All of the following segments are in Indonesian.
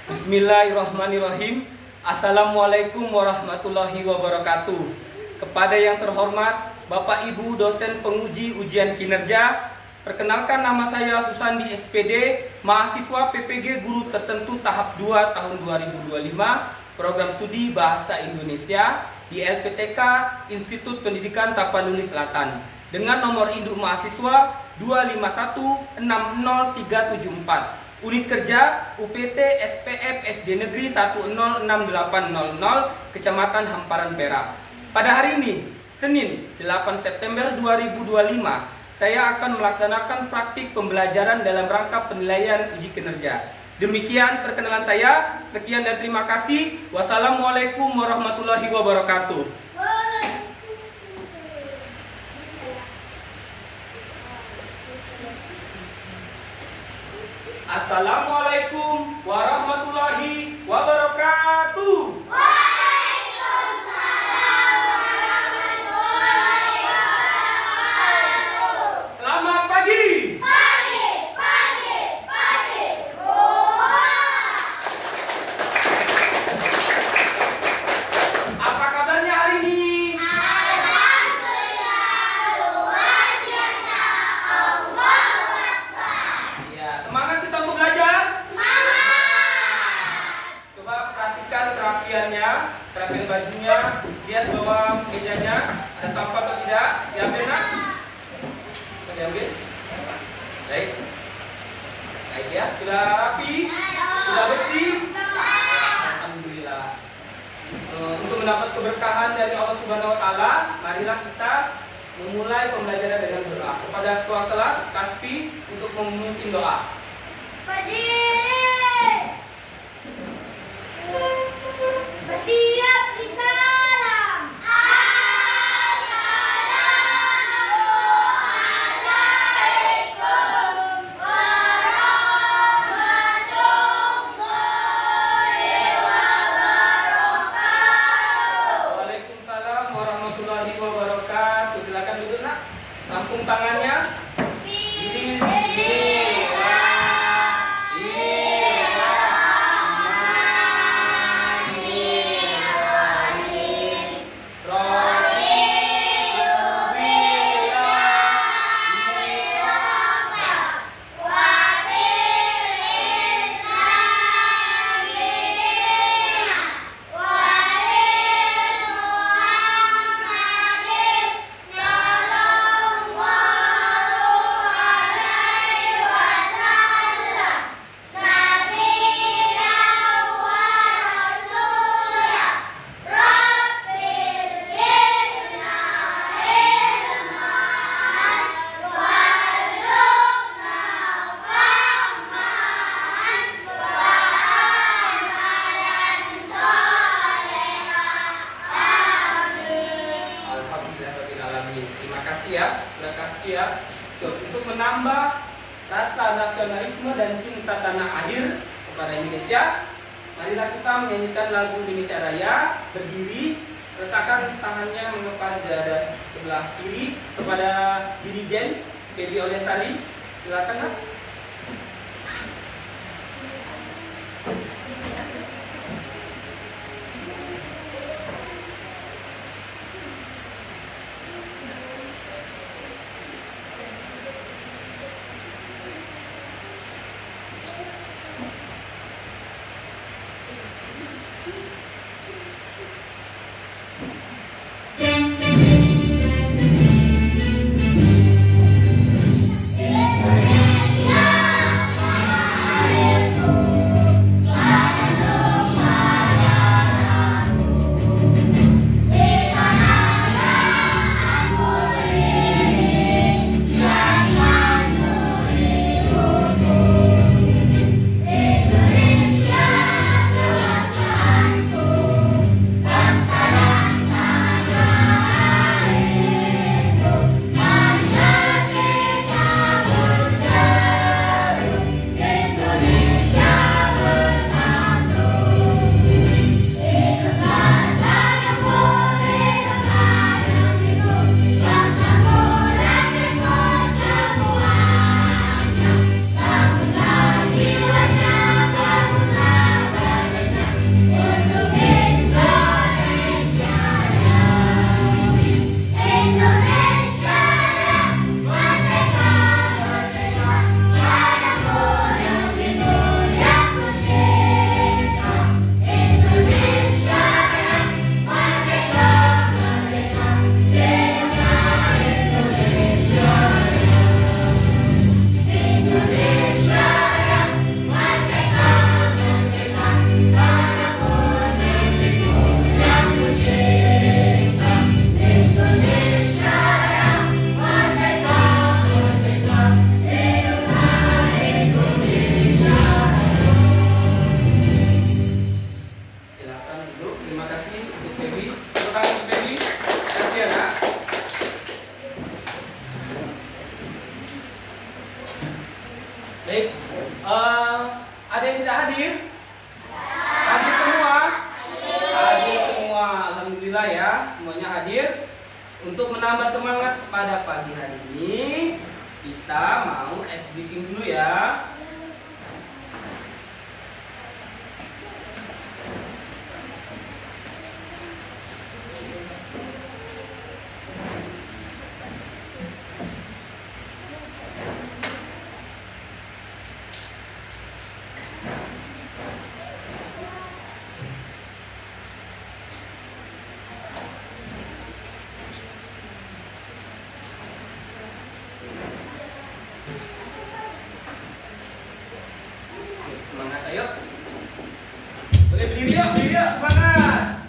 Bismillahirrahmanirrahim. Assalamualaikum warahmatullahi wabarakatuh. Kepada yang terhormat Bapak Ibu dosen penguji ujian kinerja, perkenalkan nama saya Susandi SPD, mahasiswa PPG Guru Tertentu tahap 2 tahun 2025, program studi Bahasa Indonesia di LPTK Institut Pendidikan Tapanuli Selatan dengan nomor induk mahasiswa 251600374. Unit kerja UPT SPF SD Negeri 106800 Kecamatan Hamparan Perak. Pada hari ini, Senin 8 September 2025, saya akan melaksanakan praktik pembelajaran dalam rangka penilaian uji kinerja. Demikian perkenalan saya. Sekian dan terima kasih. Wassalamualaikum warahmatullahi wabarakatuh. Assalamualaikum warahmatullahi wabarakatuh. Waalaikumsalam warahmatullahi wabarakatuh. Selamat pagi. Pagi. Apa kabarnya hari ini? Alhamdulillah luar biasa. Allahu Akbar. Ya, semangat kita untuk belajar. Semangat. Coba perhatikan kerapiannya, kerapian bajunya. Lihat bawah mejanya ada sampah atau tidak. Diambil nak? Bisa diambil? Baik. Baik ya, sudah rapi, sudah bersih. Alhamdulillah. Untuk mendapat keberkahan dari Allah Subhanahu Wa Taala, marilah kita memulai pembelajaran dengan doa. Kepada ketua kelas, Kaspi untuk memimpin doa. Berdiri. Bersiap di salam. Assalamualaikum warahmatullahi wabarakatuh. Waalaikumsalam warahmatullahi wabarakatuh. Silakan duduk nak. Lampung tangannya. Untuk menambah rasa nasionalisme dan cinta tanah air kepada Indonesia, marilah kita menyanyikan lagu Indonesia Raya. Berdiri, letakkan tangannya mengepas dada sebelah kiri kepada Dirijen Pedi Olesari. Silakan nak. Indonesia. untuk menambah semangat pada pagi hari ini, kita mau ice breaking dulu ya. Semangat, ayo. Boleh berdiri yuk, semangat.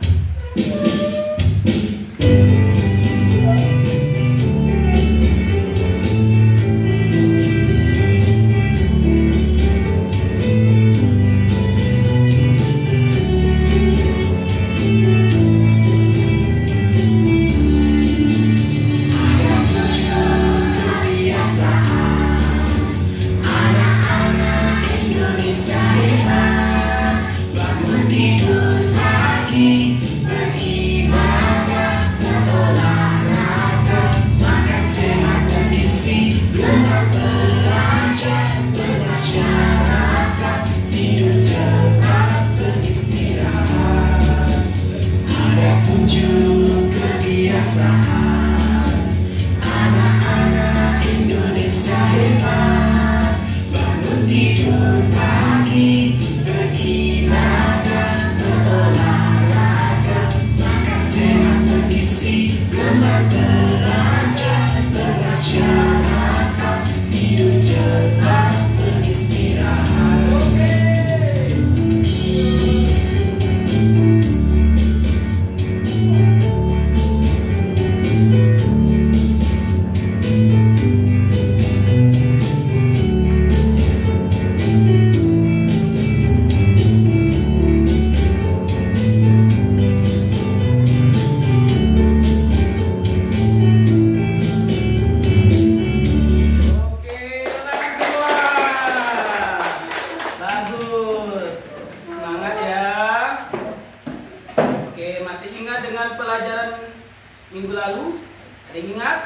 Minggu lalu, ada yang ingat?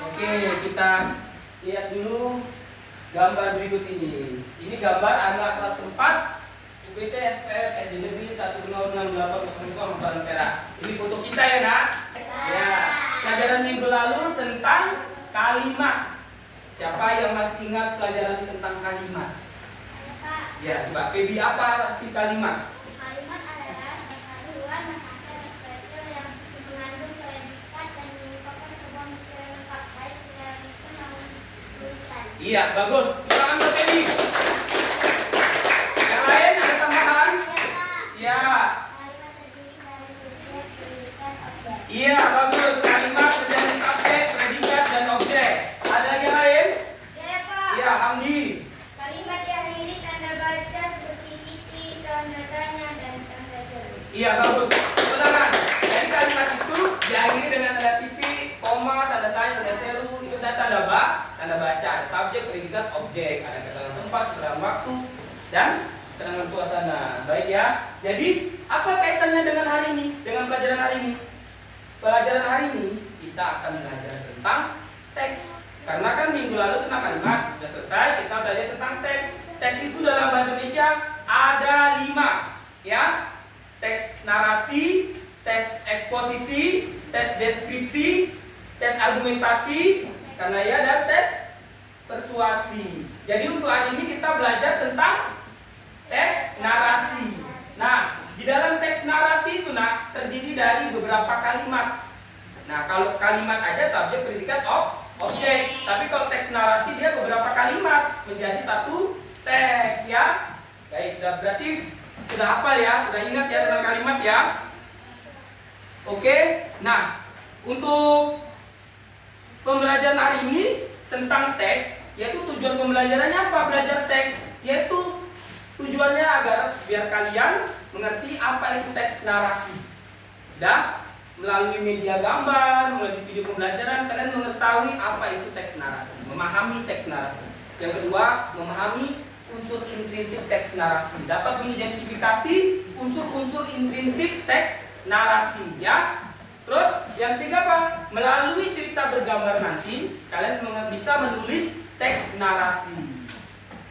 Oke, kita lihat dulu gambar berikut ini. Ini gambar anak kelas 4 UPT SPM SD Negeri 1068 Kabupaten Perak. Ini foto kita ya, Nak? Ya. Pelajaran minggu lalu tentang kalimat. Siapa yang masih ingat pelajaran tentang kalimat? Ya, coba Febi, apa arti kalimat? Kalimat adalah perpaduan bahasa dan struktur yang mengandung predikat dan merupakan sebuah pikiran lengkap baik dalam menyusun maupun tulisan. Iya, bagus. Kita ambil Febi. Yang lain ada tambahan? Ya. Kalimat terdiri dari subjek, predikat, objek. Iya, bagus. Kalimat terdiri dari subjek, predikat, dan objek. Ada lagi yang lain? Ya, Pak. Iya, Hamdi. Kalimat diakhiri tanda baca seperti titik, tanda tanya, dan tanda seru. Iya, bagus. Ulangan. Jadi kalimat itu diakhiri dengan tanda titik, koma, tanda tanya, tanda seru. Itu tanda baca. Ada subjek, predikat, objek. Ada keterangan tempat, keterangan waktu, dan keterangan suasana. Baik ya. Jadi, apa kaitannya dengan hari ini? Dengan pelajaran hari ini? Pelajaran hari ini kita akan belajar tentang teks. Karena kan minggu lalu tentang kalimat sudah selesai, kita belajar tentang teks. Teks itu dalam bahasa Indonesia ada 5, ya. Teks narasi, teks eksposisi, teks deskripsi, teks argumentasi, karena ya ada teks persuasi. Jadi untuk hari ini kita belajar tentang teks narasi. Nah, di dalam teks narasi itu terdiri dari beberapa kalimat. Nah, kalau kalimat aja subjek, predikat, objek. Tapi kalau teks narasi dia beberapa kalimat menjadi satu teks ya. Baik, berarti sudah hafal ya, sudah ingat ya tentang kalimat ya. Oke. Nah, untuk pembelajaran hari ini tentang teks, yaitu tujuan pembelajarannya apa? Belajar teks, yaitu tujuannya agar biar kalian mengerti apa itu teks narasi. Dan melalui media gambar, melalui video pembelajaran, kalian mengetahui apa itu teks narasi, memahami teks narasi. Yang kedua, memahami unsur intrinsik teks narasi, dapat mengidentifikasi unsur-unsur intrinsik teks narasi, ya. Terus yang ketiga apa? Melalui cerita bergambar nanti kalian bisa menulis teks narasi.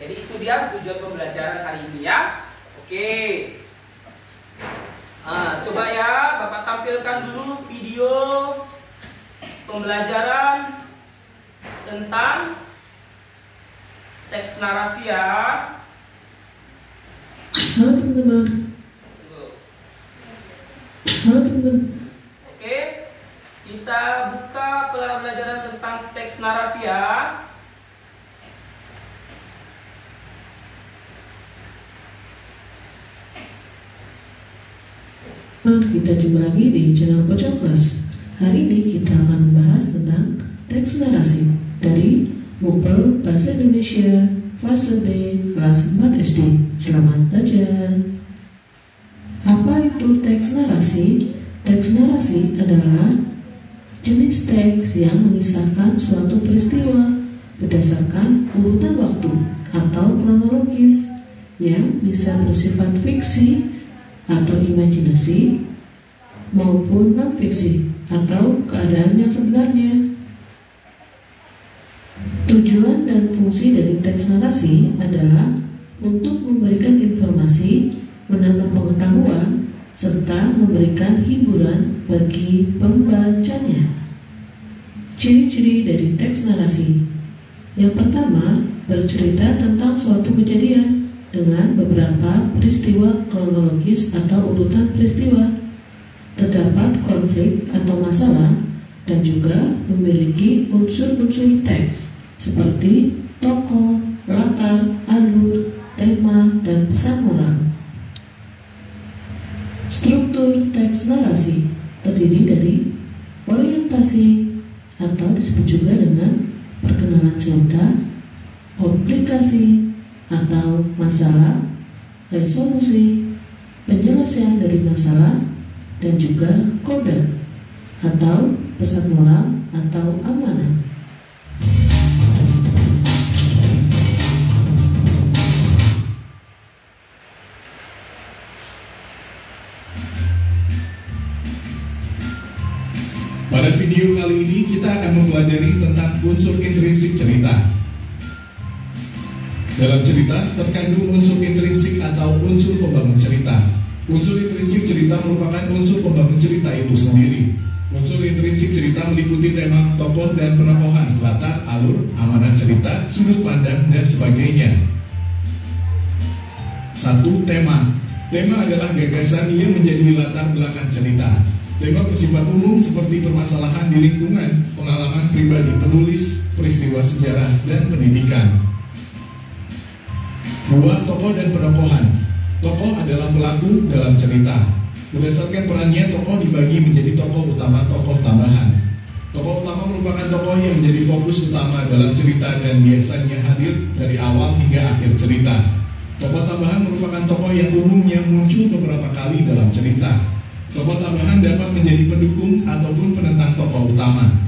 Jadi itu dia tujuan pembelajaran hari ini ya. Oke. Coba ya Bapak tampilkan dulu video pembelajaran tentang teks narasi ya. Halo teman-teman. Halo teman-teman. Oke, kita buka pelajaran tentang teks narasi ya. Kita jumpa lagi di channel Pojok Kelas. Hari ini kita akan membahas tentang teks narasi dari MUPEL Bahasa Indonesia Fase B kelas 4 SD. Selamat belajar. Apa itu teks narasi? Teks narasi adalah jenis teks yang mengisahkan suatu peristiwa berdasarkan urutan waktu atau kronologis yang bisa bersifat fiksi atau imajinasi maupun non-fiksi atau keadaan yang sebenarnya. Tujuan dan fungsi dari teks narasi adalah untuk memberikan informasi, menambah pengetahuan, serta memberikan hiburan bagi pembacanya. Ciri-ciri dari teks narasi. Yang pertama, bercerita tentang suatu kejadian dengan beberapa peristiwa kronologis atau urutan peristiwa. Terdapat konflik atau masalah dan juga memiliki unsur-unsur teks seperti tokoh, latar, alur, tema, dan pesan moral. Struktur teks narasi terdiri dari orientasi atau disebut juga dengan perkenalan cerita, komplikasi atau masalah, resolusi, penyelesaian dari masalah, dan juga kode atau pesan moral atau amanah. Pada video kali ini kita akan mempelajari tentang unsur intrinsik cerita. Dalam cerita terkandung unsur intrinsik atau unsur pembangun cerita. Unsur intrinsik cerita merupakan unsur pembangun cerita itu sendiri. Unsur intrinsik cerita meliputi tema, tokoh dan penokohan, latar, alur, amanah cerita, sudut pandang, dan sebagainya. 1. Tema. Tema adalah gagasan yang menjadi latar belakang cerita. Tema bersifat umum seperti permasalahan di lingkungan, pengalaman pribadi penulis, peristiwa sejarah, dan pendidikan. 2. Tokoh dan penokohan. Tokoh adalah pelaku dalam cerita. Berdasarkan perannya, tokoh dibagi menjadi tokoh utama, tokoh tambahan. Tokoh utama merupakan tokoh yang menjadi fokus utama dalam cerita dan biasanya hadir dari awal hingga akhir cerita. Tokoh tambahan merupakan tokoh yang umumnya muncul beberapa kali dalam cerita. Tokoh tambahan dapat menjadi pendukung ataupun penentang tokoh utama.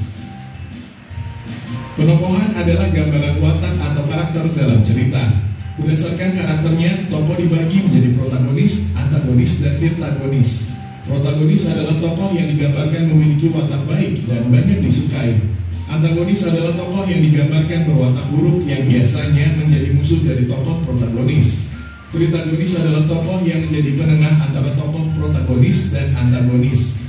Penokohan adalah gambaran watak atau karakter dalam cerita. Berdasarkan karakternya, tokoh dibagi menjadi protagonis, antagonis, dan tirtagonis. Protagonis adalah tokoh yang digambarkan memiliki watak baik dan banyak disukai. Antagonis adalah tokoh yang digambarkan berwatak buruk yang biasanya menjadi musuh dari tokoh protagonis. Tirtagonis adalah tokoh yang menjadi penengah antara tokoh protagonis dan antagonis.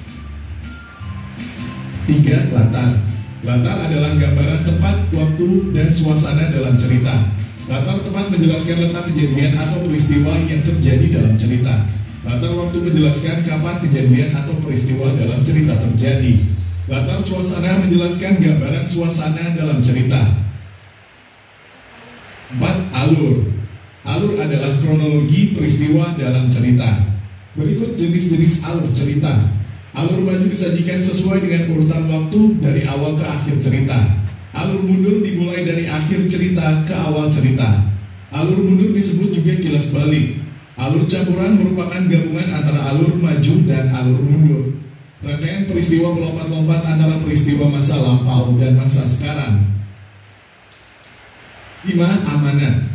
3. Latar. Latar adalah gambaran tempat, waktu, dan suasana dalam cerita. Latar tempat menjelaskan letak kejadian atau peristiwa yang terjadi dalam cerita. Latar waktu menjelaskan kapan kejadian atau peristiwa dalam cerita terjadi. Latar suasana menjelaskan gambaran suasana dalam cerita. 4. Alur. Alur adalah kronologi peristiwa dalam cerita. Berikut jenis-jenis alur cerita. Alur maju disajikan sesuai dengan urutan waktu dari awal ke akhir cerita. Alur mundur dimulai dari akhir cerita ke awal cerita. Alur mundur disebut juga kilas balik. Alur campuran merupakan gabungan antara alur maju dan alur mundur. Rangkaian peristiwa melompat-lompat antara peristiwa masa lampau dan masa sekarang. 5. Amanat.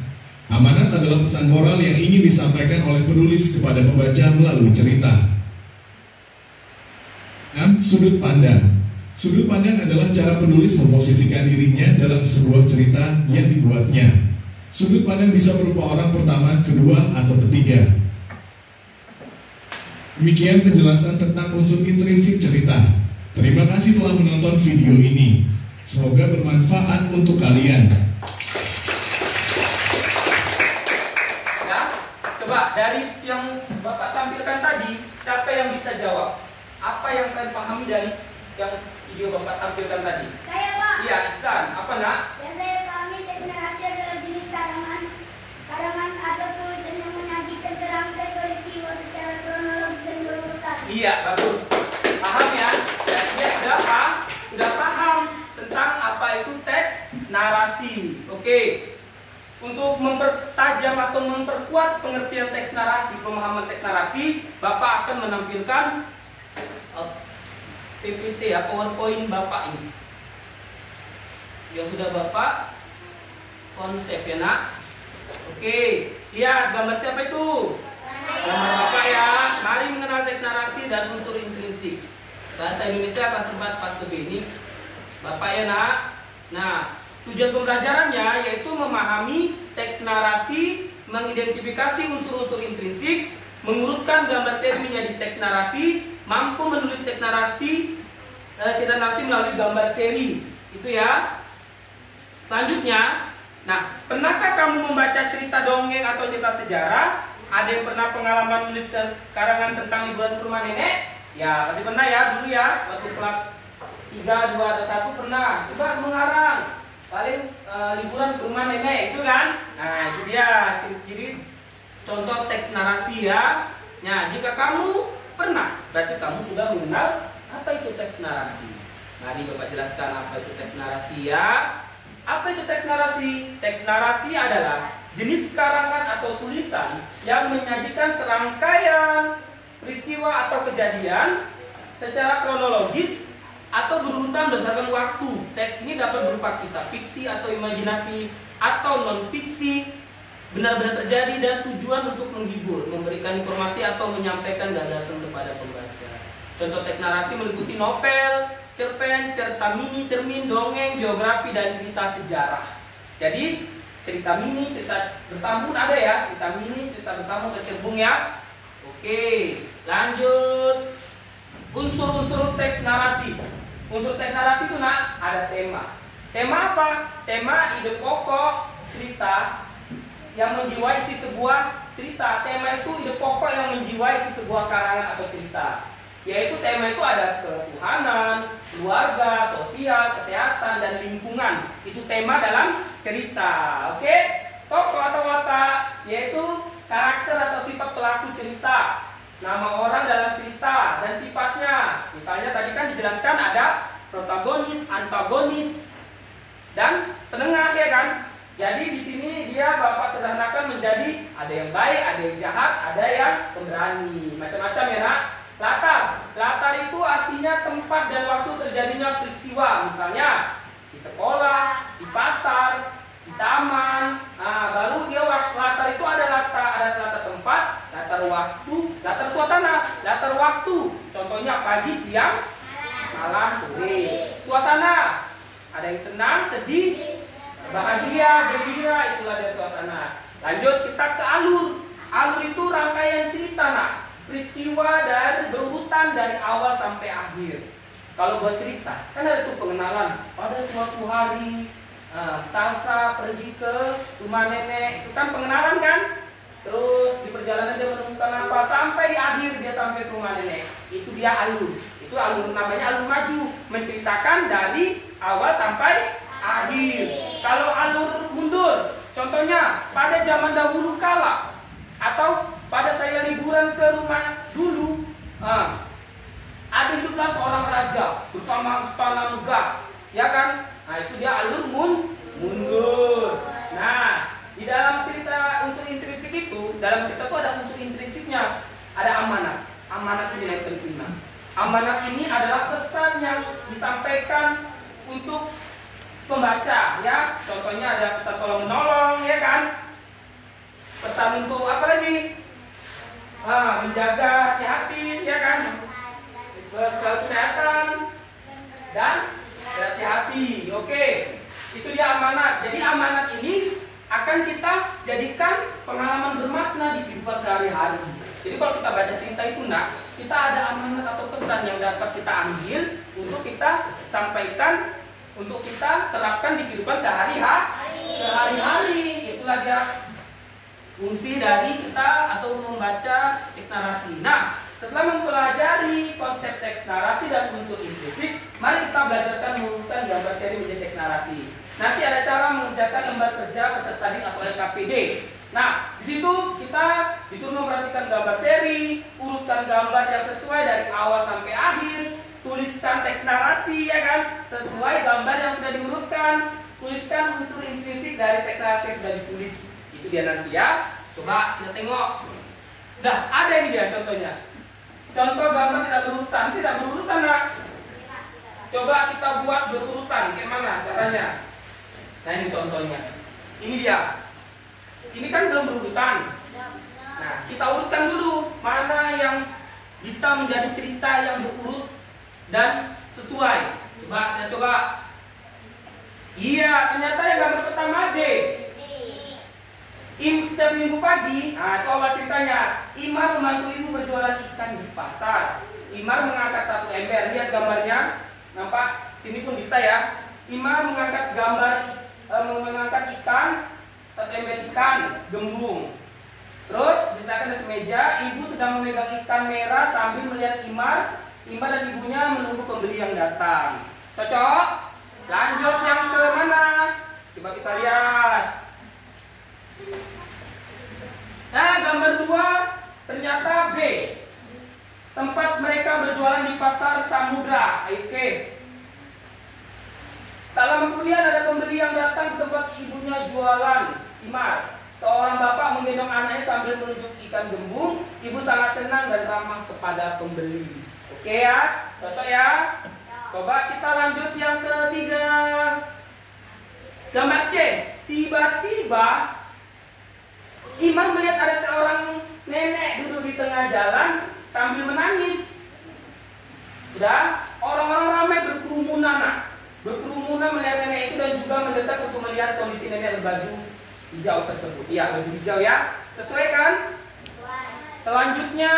Amanat adalah pesan moral yang ingin disampaikan oleh penulis kepada pembaca melalui cerita. 6. Sudut pandang. Sudut pandang adalah cara penulis memposisikan dirinya dalam sebuah cerita yang dibuatnya. Sudut pandang bisa berupa orang pertama, kedua, atau ketiga. Demikian penjelasan tentang unsur intrinsik cerita. Terima kasih telah menonton video ini. Semoga bermanfaat untuk kalian. Ya, coba dari yang Bapak tampilkan tadi, siapa yang bisa jawab? Apa yang kalian pahami dari yang video Bapak tampilkan tadi? Saya, Pak. Iya, Iksan. Apa, Nak? Yang saya pahami teks narasi adalah jenis karangan atau tulisan yang menyajikan serangkai peristiwa secara kronologis dan berurutan. Iya, bagus. Paham ya? Dan dia sudah paham tentang apa itu teks narasi. Oke. Untuk mempertajam atau memperkuat pengertian teks narasi, pemahaman teks narasi, Bapak akan menampilkan PPT ya, PowerPoint Bapak ini. Yang sudah Bapak konsep ya, Nak. Oke, lihat gambar siapa itu? Gambar Bapak ya. Mari mengenal teks narasi dan unsur intrinsik. Bahasa Indonesia kelas 4 fase B ini Bapak ya, Nak. Nah, tujuan pembelajarannya yaitu memahami teks narasi, mengidentifikasi unsur-unsur intrinsik, mengurutkan gambar seri menjadi teks narasi, mampu menulis teks narasi, cerita narasi melalui gambar seri. Itu ya. Selanjutnya, nah, pernahkah kamu membaca cerita dongeng atau cerita sejarah? Ada yang pernah pengalaman menulis karangan tentang liburan ke rumah nenek? Ya, pasti pernah ya, dulu ya, waktu kelas 3, 2, atau 1 pernah. Coba mengarang, paling liburan ke rumah nenek, itu kan? Nah, itu dia, ciri-ciri contoh teks narasi ya. Nah, jika kamu pernah, berarti kamu sudah mengenal apa itu teks narasi. Mari Bapak jelaskan apa itu teks narasi ya. Apa itu teks narasi? Teks narasi adalah jenis karangan atau tulisan yang menyajikan serangkaian peristiwa atau kejadian secara kronologis atau berurutan berdasarkan waktu. Teks ini dapat berupa kisah fiksi atau imajinasi atau non-fiksi, benar-benar terjadi dan tujuan untuk menghibur, memberikan informasi atau menyampaikan gagasan kepada pembaca. Contoh teks narasi meliputi novel, cerpen, cerita mini, cermin, dongeng, biografi, dan cerita sejarah. Jadi cerita mini, cerita bersambung ada ya, cerita mini, cerita bersambung, tercerbung ya. Oke, lanjut. Unsur-unsur teks narasi. Unsur teks narasi itu, Nak, ada tema. Tema apa? Tema ide pokok cerita yang menjiwai isi sebuah cerita. Tema itu ide pokok yang menjiwai isi sebuah karangan atau cerita. Yaitu tema itu ada ketuhanan, keluarga, sosial, kesehatan, dan lingkungan. Itu tema dalam cerita. Oke? Tokoh atau watak yaitu karakter atau sifat pelaku cerita. Nama orang dalam cerita dan sifatnya. Misalnya tadi kan dijelaskan ada protagonis, antagonis, dan penengah ya kan? Jadi di sini dia Bapak sederhanakan menjadi ada yang baik, ada yang jahat, ada yang pemberani. Macam-macam ya, Nak. Latar itu artinya tempat dan waktu terjadinya peristiwa. Misalnya di sekolah, di pasar, di taman. Nah, baru dia latar itu ada latar tempat, latar waktu, latar suasana, latar waktu. Contohnya pagi, siang, malam, sore. Suasana ada yang senang, sedih, bahagia, gembira, itulah dari suasana. Lanjut kita ke alur. Alur itu rangkaian cerita, Nak. Peristiwa dari berurutan dari awal sampai akhir. Kalau buat cerita, kan ada tuh pengenalan. Pada suatu hari, Salsa pergi ke rumah nenek, itu kan pengenalan kan? Terus di perjalanan dia menemukan apa? Sampai di akhir dia sampai ke rumah nenek. Itu dia alur. Itu alur namanya alur maju, menceritakan dari awal sampai akhir. Kalau alur mundur, contohnya pada zaman dahulu kala atau pada saya liburan ke rumah dulu, ada hiduplah seorang raja bersama istana megah, ya kan? Nah itu dia alur mundur. Nah di dalam cerita unsur intrinsik itu, dalam cerita itu ada unsur intrinsiknya, ada amanat. Amanat ini nilai penting. Amanat ini adalah pesan yang disampaikan untuk pembaca, ya. Contohnya ada pesan tolong menolong, ya kan? Pesan untuk apa lagi? Menjaga hati-hati, ya kan? selalu kesehatan dan berhati-hati. Oke, itu dia amanat. Jadi amanat ini akan kita jadikan pengalaman bermakna di kehidupan sehari-hari. Jadi kalau kita baca cerita itu, nak, kita ada amanat atau pesan yang dapat kita ambil untuk kita sampaikan, untuk kita terapkan di kehidupan sehari-hari. Itulah dia fungsi dari kita atau membaca teks narasi. Nah, setelah mempelajari konsep teks narasi dan unsur implisit, mari kita belajarkan mengurutkan gambar seri menjadi teks narasi. Nanti ada cara mengerjakan lembar kerja peserta didik atau LKPD. Nah, di situ kita disuruh memperhatikan gambar seri, urutkan gambar yang sesuai dari awal sampai akhir, tuliskan teks narasi, ya kan, sesuai gambar yang sudah diurutkan, tuliskan unsur implisit dari teks narasi yang sudah ditulis. Itu dia nanti ya. Coba kita tengok. Udah ada ini dia contohnya. Contoh gambar tidak berurutan, nak. Coba kita buat berurutan, kayak mana caranya? Nah, ini contohnya. Ini dia. Ini kan belum berurutan. Nah, kita urutkan dulu mana yang bisa menjadi cerita yang berurut dan sesuai. Coba. Iya, ternyata yang gambar pertama D. Setiap minggu pagi, nah itu awal ceritanya. Imar membantu ibu berjualan ikan di pasar. Imar mengangkat satu ember. Lihat gambarnya, nampak? Sini pun bisa ya. Imar mengangkat mengangkat ikan, satu ember ikan gembung. Terus diletakkan di meja. Ibu sedang memegang ikan merah sambil melihat Imar. Imar dan ibunya menunggu pembeli yang datang. Cocok? Lanjut yang ke mana? Coba kita lihat. Nah, gambar 2 ternyata B. Tempat mereka berjualan di pasar Samudra. Oke. Tak lama kemudian ada pembeli yang datang ke tempat ibunya jualan. Imar. Seorang bapak menggendong anaknya sambil menunjuk ikan gembung. Ibu sangat senang dan ramah kepada pembeli. Oke ya, cocok ya. Coba kita lanjut yang ketiga. Gambar C. Tiba-tiba Imar melihat ada seorang nenek duduk di tengah jalan sambil menangis. Udah, orang-orang ramai berkerumunan, nak. Berkerumunan melihat nenek itu dan juga mendekat untuk melihat kondisi nenek berbaju hijau tersebut. Iya, baju hijau ya. Sesuai kan? Selanjutnya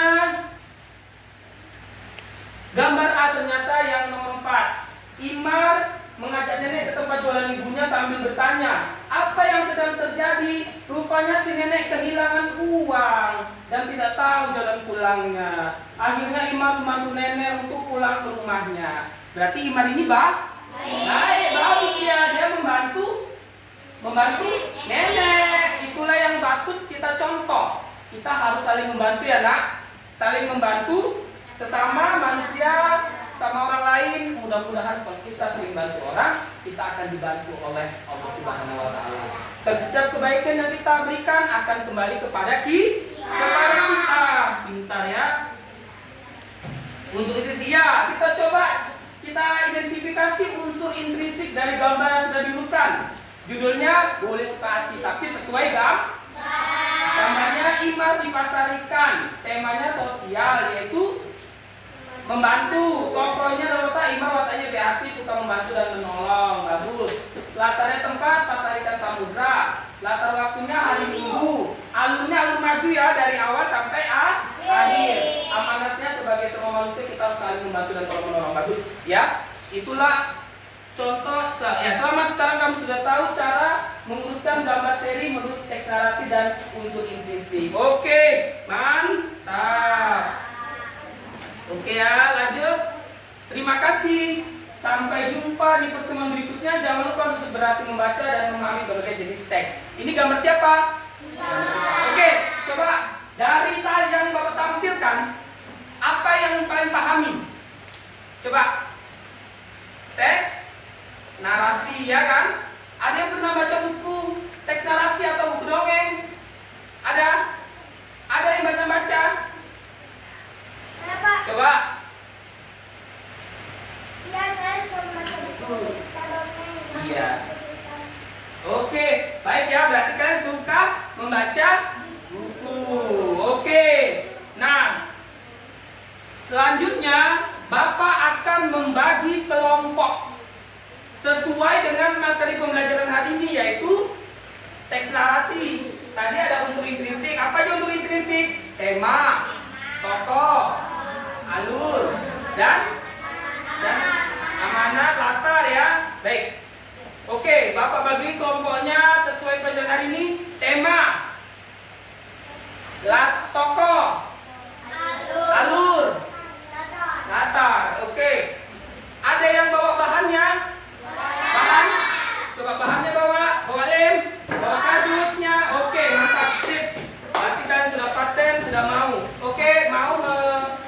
gambar A ternyata yang nomor 4. Imar mengajak nenek ke tempat jualan ibunya sambil bertanya, apa yang sedang terjadi? Rupanya si nenek kehilangan uang dan tidak tahu jalan pulangnya. Akhirnya Imar membantu nenek untuk pulang ke rumahnya. Berarti Imar ini baik, bagus ya. Dia membantu nenek. Itulah yang patut kita contoh. Kita harus saling membantu ya, nak. Saling membantu sesama manusia, sama orang lain. Mudah-mudahan kalau kita sering bantu orang, kita akan dibantu oleh Allah Subhanahu wa Ta'ala. Dan setiap kebaikan yang kita berikan akan kembali kepada kita. Pintar ya. Untuk itu ya, kita coba identifikasi unsur intrinsik dari gambar yang sudah diurutkan. Judulnya boleh suka hati, tapi sesuai gambarnya. Imar di pasar ikan. Temanya sosial, yaitu membantu. Tokohnya Rota Imar, wataknya berhati, suka membantu dan menolong. Bagus. Latarnya tempat pasar ikan Samudra. Latar waktunya hari Minggu. Alurnya alur maju ya, dari awal sampai akhir. Amanatnya sebagai semua manusia kita harus saling membantu dan menolong. Bagus ya. Itulah contoh ya. Selama sekarang kamu sudah tahu cara mengurutkan gambar seri menurut teks narasi dan unsur implisit. Oke, mantap. Oke ya, lanjut. Terima kasih. Sampai jumpa di pertemuan berikutnya. Jangan lupa untuk berhati membaca dan memahami berbagai jenis teks. Ini gambar siapa? Oke, coba dari tadi yang Bapak tampilkan, apa yang kalian pahami? Coba. Teks narasi ya kan? Ada yang pernah baca buku teks narasi atau buku dongeng? Ada? Ada yang baca-baca? Coba. Iya, saya suka membaca buku. Iya. Oke, baik ya. Berarti kalian suka membaca buku. Oke. Nah, selanjutnya Bapak tema, tokoh, alur, dan amanat, latar ya. Baik. Oke, Bapak bagi kelompoknya sesuai pelajaran hari ini. Tema, tokoh, alur, latar. Oke. Ada yang bawa bahannya? Bahan? Coba bahannya bawa lem, bawa kardusnya. Oke, mantap, sip. Berarti kalian sudah paten, sudah mau. Oke, mau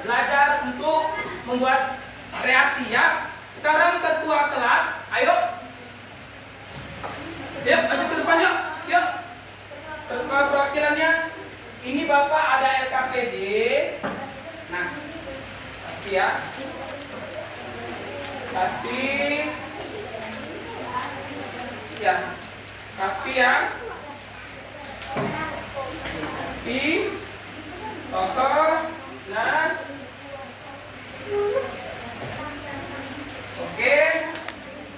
belajar untuk membuat kreasi ya. Sekarang ketua kelas, ayo. Yuk, maju ke depan yuk. Yuk. Ketua perwakilannya. Ini Bapak ada LKPD. Nah, pasti ya. Pasti. Ya. Pasti ya. Pasti. Tokoh. Nah. Oke.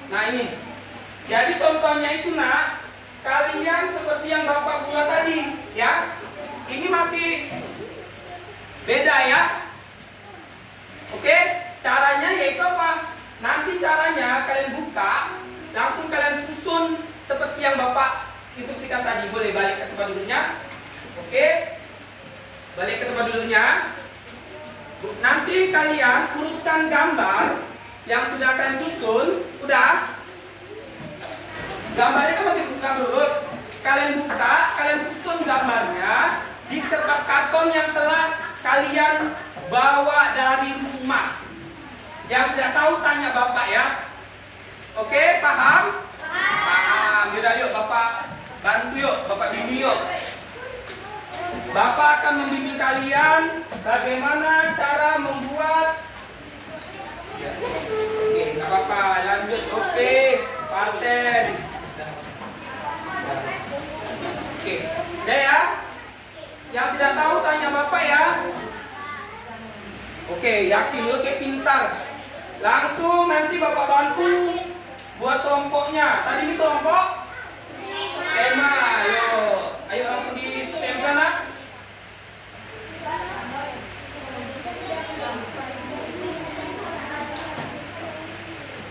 Nah ini. Jadi contohnya itu nak, kalian seperti yang Bapak buat tadi, ya. Ini masih beda ya. Oke, caranya yaitu apa? Nanti caranya kalian buka, langsung kalian susun seperti yang Bapak instruksikan tadi. Boleh balik ke tempat dulunya. Oke, balik ke tempat dulunya. Nanti kalian urutkan gambar yang sudah kalian susun. Udah. Gambarnya kan masih buka berurut. Kalian buka, kalian susun gambarnya di kertas karton yang telah kalian bawa dari rumah. Yang tidak tahu tanya Bapak ya. Oke, paham? Paham. Yaudah yuk Bapak bantu yuk, Bapak bimbing yuk. Bapak akan membimbing kalian bagaimana cara membuat. Oke, nggak apa-apa, lanjut. Oke, paten. Oke, udah ya. Yang tidak tahu tanya Bapak ya. Oke, yakin, oke, pintar. Langsung nanti Bapak bantu buat kelompoknya. Tadi ini kelompok tema, ayo langsung ditempel nak.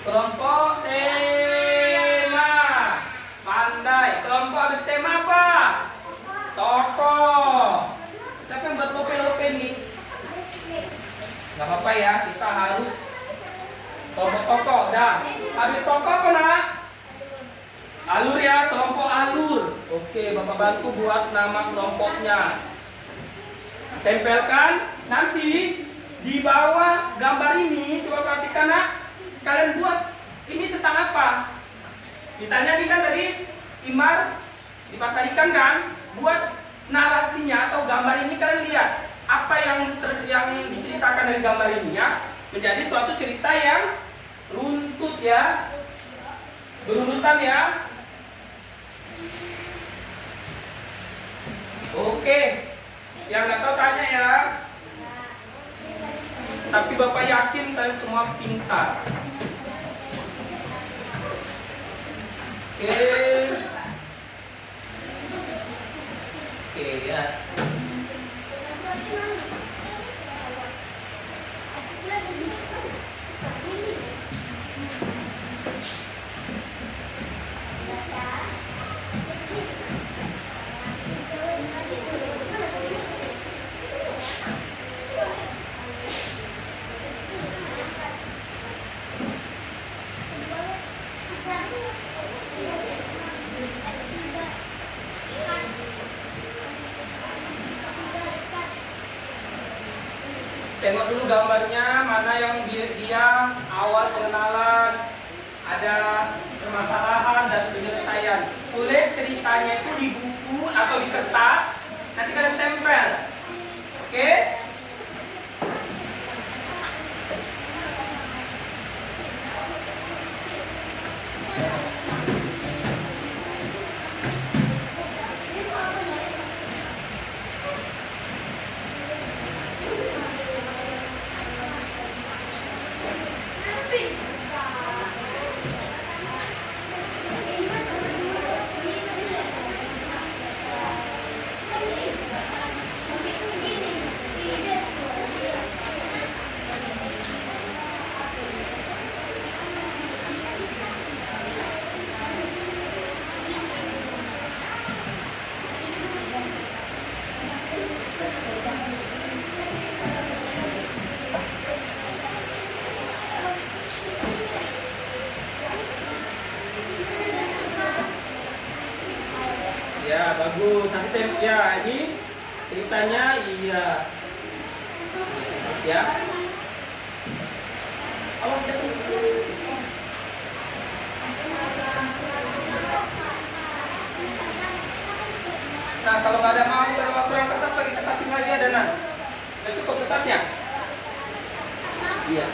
Kelompok tema, pandai. Kelompok habis tema apa? Tokoh. Siapa yang buat lope-lope nih? Gak apa-apa ya, kita harus tokoh. Dah. Habis tokoh apa nak? Alur ya, kelompok alur. Oke, Bapak bantu buat nama kelompoknya. Tempelkan. Nanti di bawah gambar ini, coba perhatikan nak. Kalian buat ini tentang apa? Misalnya ini kan tadi Imar di pasar ikan kan. Buat narasinya atau gambar ini kalian lihat apa yang diceritakan dari gambar ini ya, menjadi suatu cerita yang runtut ya, berurutan ya. Oke, yang nggak tahu tanya ya. Tapi Bapak yakin kalian semua pintar. Oke ya. Tengok dulu gambarnya, mana yang dia awal pengenalan, ada permasalahan dan penyelesaian. Tulis ceritanya itu di buku atau di kertas, nanti kalian tempel. Oke? Ya, ini ceritanya iya. Ya. Oh, nah, kalau nggak ada mau kurang kertas, pakai kertas lagi ada nah. Udah cukup kertasnya? Iya.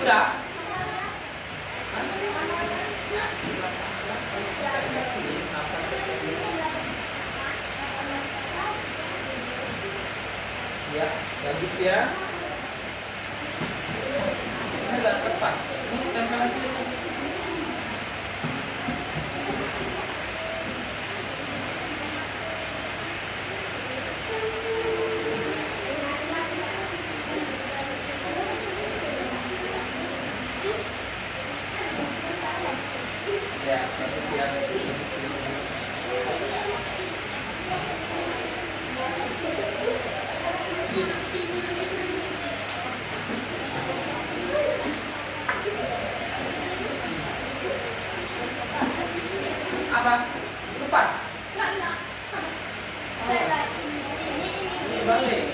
Udah? Ya, bagus ya. Ini nggak lepas. Ini tempel lagi. Ya, bagus ya. Apa? Lepas? Balik.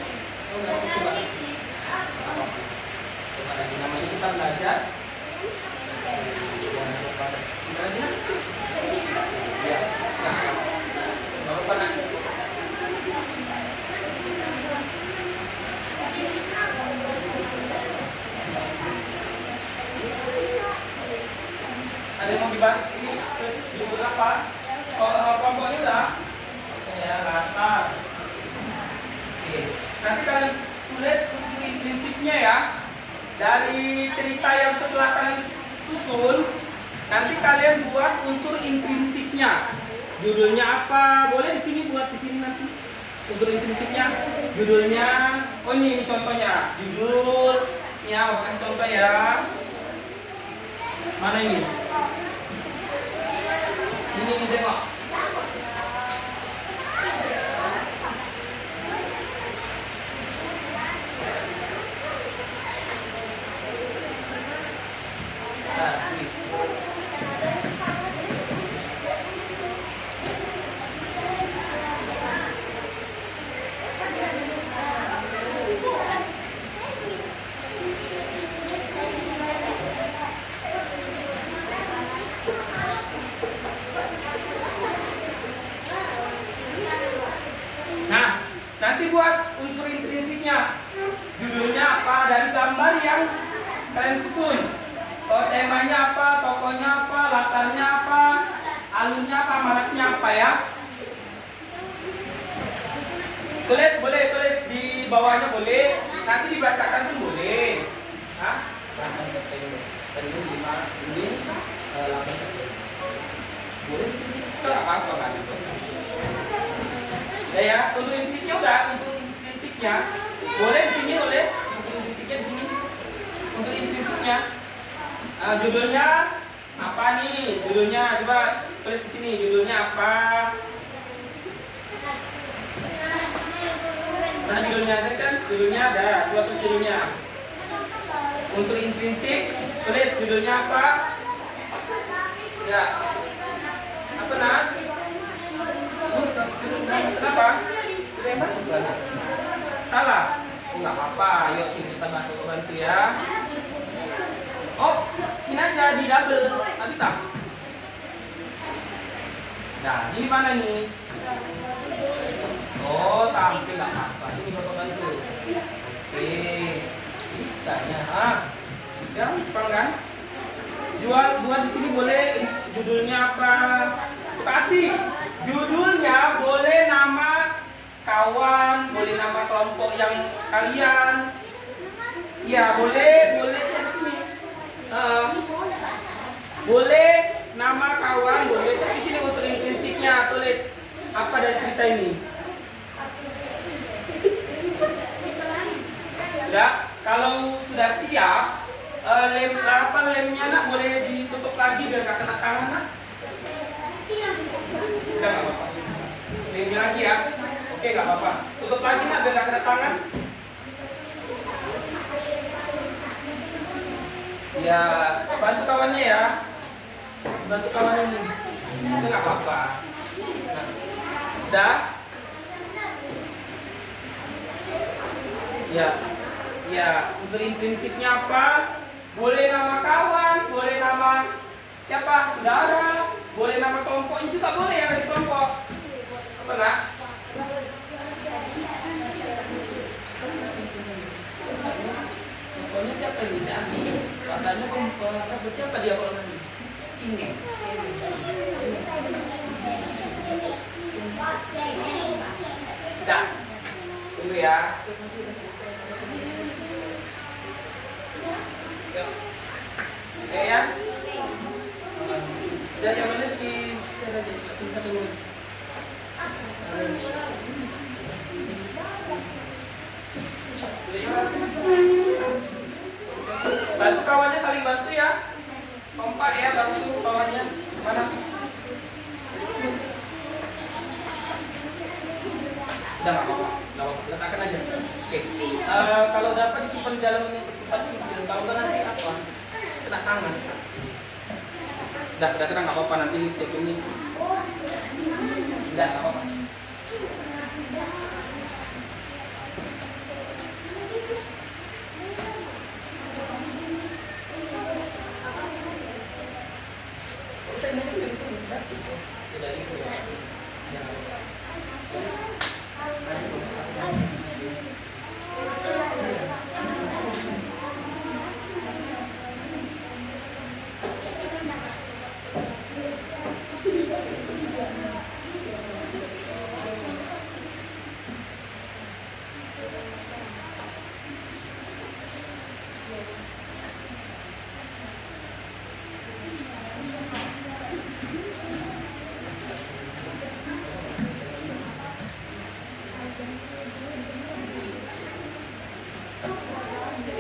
Coba lagi, namanya kita belajar. Ya, nggak apa-apa nanti. Ada yang mau dibantu ini judul apa? Kelompok ini udah? Ya, latar. Oke. Nanti kalian tulis prinsipnya ya. Dari cerita yang setelah kalian susun, nanti kalian buat unsur intrinsiknya. Judulnya apa? Boleh di sini buat di sini nanti. Unsur intrinsiknya, judulnya. Oh ini contohnya. Judul. Ya, bukan contoh ya. Mana ini? Ini tengok. Nah, nanti buat unsur intrinsiknya. Judulnya apa, dari gambar yang kalian susun. Temanya apa, tokohnya apa, latarnya apa, alurnya apa, maraknya apa ya. Tulis, boleh tulis di bawahnya boleh. Nanti dibacakan pun boleh. Hah? Tadi 5 ini 8 boleh di sini. Kita apa kan itu. Ya, untuk intrinsiknya udah, untuk intrinsiknya boleh di sini nulis, untuk intrinsiknya di sini, untuk intrinsiknya, judulnya apa nih? Judulnya coba tulis di sini, judulnya apa? Mana judulnya? Tadi kan judulnya ada, dua tulis judulnya. Untuk intrinsik tulis judulnya apa? Ya, apa nak? Kenapa? Salah? Nggak apa-apa, yuk kita bantu ya. Oh, ini aja di double, nggak bisa. Nah, ini mana nih? Oh, sampai nggak apa-apa. Ini bapak bantu. Oke, bisa ya. Gampang kan? Buat di sini boleh judulnya apa? Sepati. Judulnya boleh nama kawan, boleh nama kelompok yang kalian. Ya, boleh ya di sini. Boleh nama kawan, boleh. Di sini untuk intrinsiknya tulis apa dari cerita ini. Sudah, kalau sudah siap, lemnya nak boleh ditutup lagi biar nggak kena tangan nak. Udah nggak apa-apa. Lemnya lagi ya. Oke, nggak apa-apa. Tutup lagi nak biar nggak kena tangan. Ya, bantu kawannya ya. bantu kawan ini. Itu nggak apa-apa. Nah, udah? Ya, ya. Untuk intrinsipnya apa? Boleh nama kawan, boleh nama siapa? Saudara, boleh nama kelompok. Itu juga boleh yang dari kelompok. Apa nak? Pokoknya siapa ini? Cami. Katanya kelompok siapa dia kalau nanti? Cingeng. Dah. Tunggu ya. Oke ya. Dan yang mana sih? Saya lagi bisa tulis. Bantu kawannya, saling bantu ya. Kompak ya, bantu kawannya. Mana? Udah nggak apa-apa, letakkan aja. Oke. Kalau dapat disimpan di dalam ini cepat disimpan. Kalau enggak nanti apa? Kena tangan. Udah tenang, nggak apa-apa, nanti siap ini. Udah nggak apa-apa.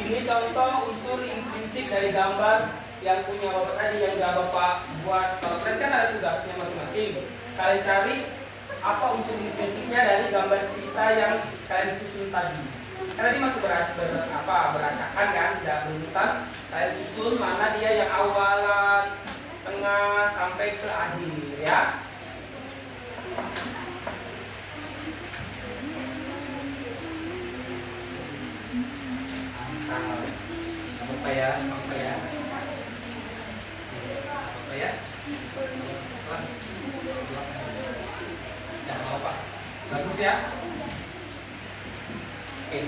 Ini contoh unsur intrinsik dari gambar yang punya bapak tadi, yang sudah bapak buat. Kalau kalian kan ada tugasnya masing-masing. Kalian cari apa unsur intrinsiknya dari gambar cerita yang kalian susun tadi. Karena ini masih beracakan kan, tidak berurutan. Kalian susun mana dia yang awalan, tengah sampai ke akhir ya. Apa ya? Jangan lupa. Bagus ya. Oke.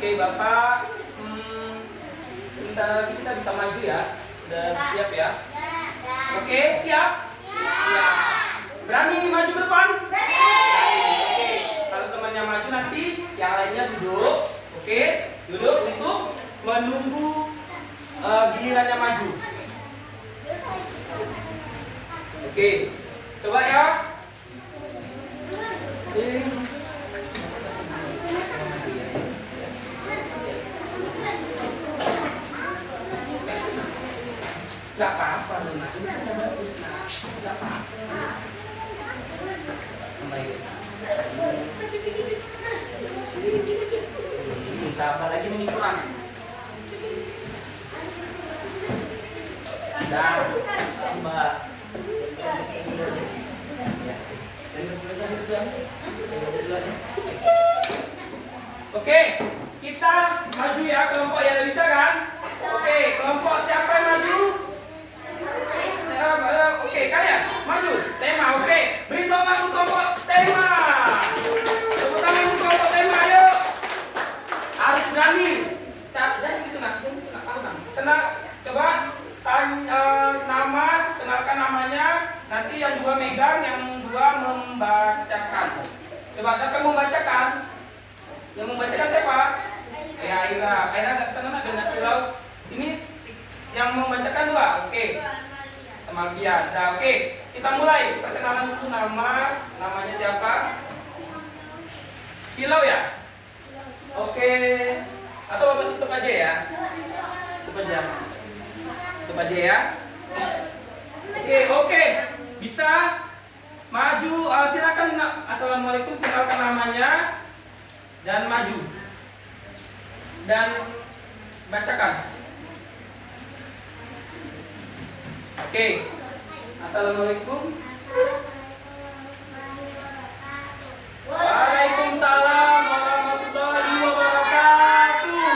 Oke Bapak, sebentar lagi kita bisa maju ya. Udah siap ya? Oke, siap? Ya. Berani maju ke depan? Berani. Oke, kalau temannya maju nanti yang lainnya duduk. Oke, duduk untuk menunggu gilirannya maju. Oke, coba ya. Gak apa-apa loh, Mas. Ini sudah bagus, Mas. Gak apa-apa. Kembali. Tambah lagi ini kurang. Dah. Tambah. Oke, kita maju ya kelompok ya, bisa kan? Oke, kelompok siapa yang maju? Oke, kalian maju. Tema, oke. Beri semangat untuk kelompok tema. Tepuk tangan untuk kelompok tema, ayo. Harus berani. Jangan gitu nak, kenal. Coba nama, kenalkan namanya. Nanti yang dua megang, yang dua membacakan. Coba siapa yang membacakan? Yang membacakan siapa? Aira. Aira agak sana, agak silau. Ini yang membacakan dua, oke. Semampian. Nah, oke, kita mulai. Perkenalan dulu namanya siapa? Silau ya? Oke. Atau Bapak tutup aja ya? Tutup aja. Tutup aja ya. Oke. Bisa maju. Silakan. Assalamualaikum. Kenalkan namanya dan maju. Dan bacakan. Oke. Assalamualaikum. Waalaikumsalam warahmatullahi wabarakatuh.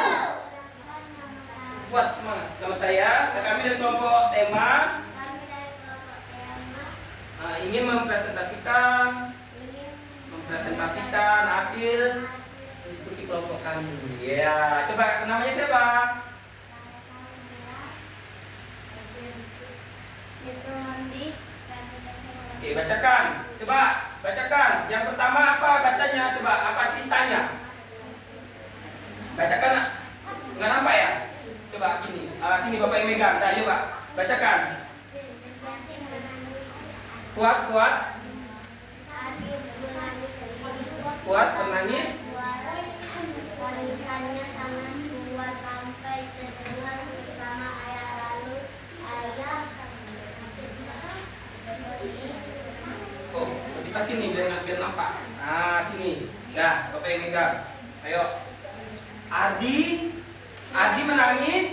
Buat semangat. Nama saya, kami dari kelompok tema ingin mempresentasikan hasil diskusi kelompok kami. Ya, coba namanya siapa? Oke, bacakan. Coba bacakan. Yang pertama apa bacanya? Coba apa ceritanya? Bacakan. Nggak nampak ya? Coba gini. Sini Bapak yang megang. Nah, coba bacakan. Kuat. Kuat menangis. Tangisannya sangat kuat sampai terdengar bersama ayah, lalu ayah Kita sini biar nampak. Nah, sini. Ya, Bapak yang megang. Ayo. Ardi menangis.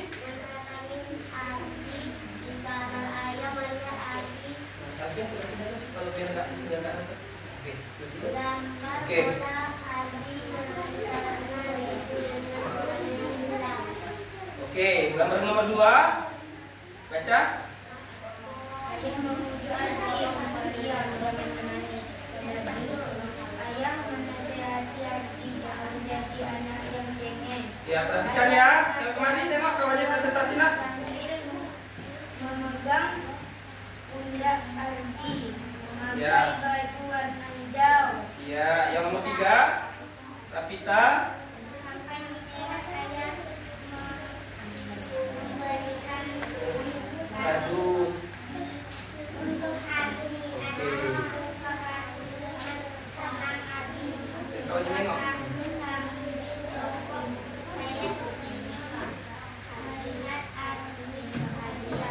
di kamar ayah melihat Ardi Kalau biar nggak nampak. Oke, gambar Oke. bola Ardi menangis karena itu Oke, gambar nomor 2. Baca. Ayah memuji Ardi yang mulia dan menangis. Ayah menasihati Ardi jangan menjadi anak yang cengeng. Ya, perhatikan ya. Kemarin tengok kawannya presentasi nak. Sambil memegang pundak Ardi, memakai Ya. baju warna hijau. Ya, yang nomor 3. Rapita. Sampai melihat saya memberikan Bagus. untuk Ardi. Senang Ardi. Kau tengok.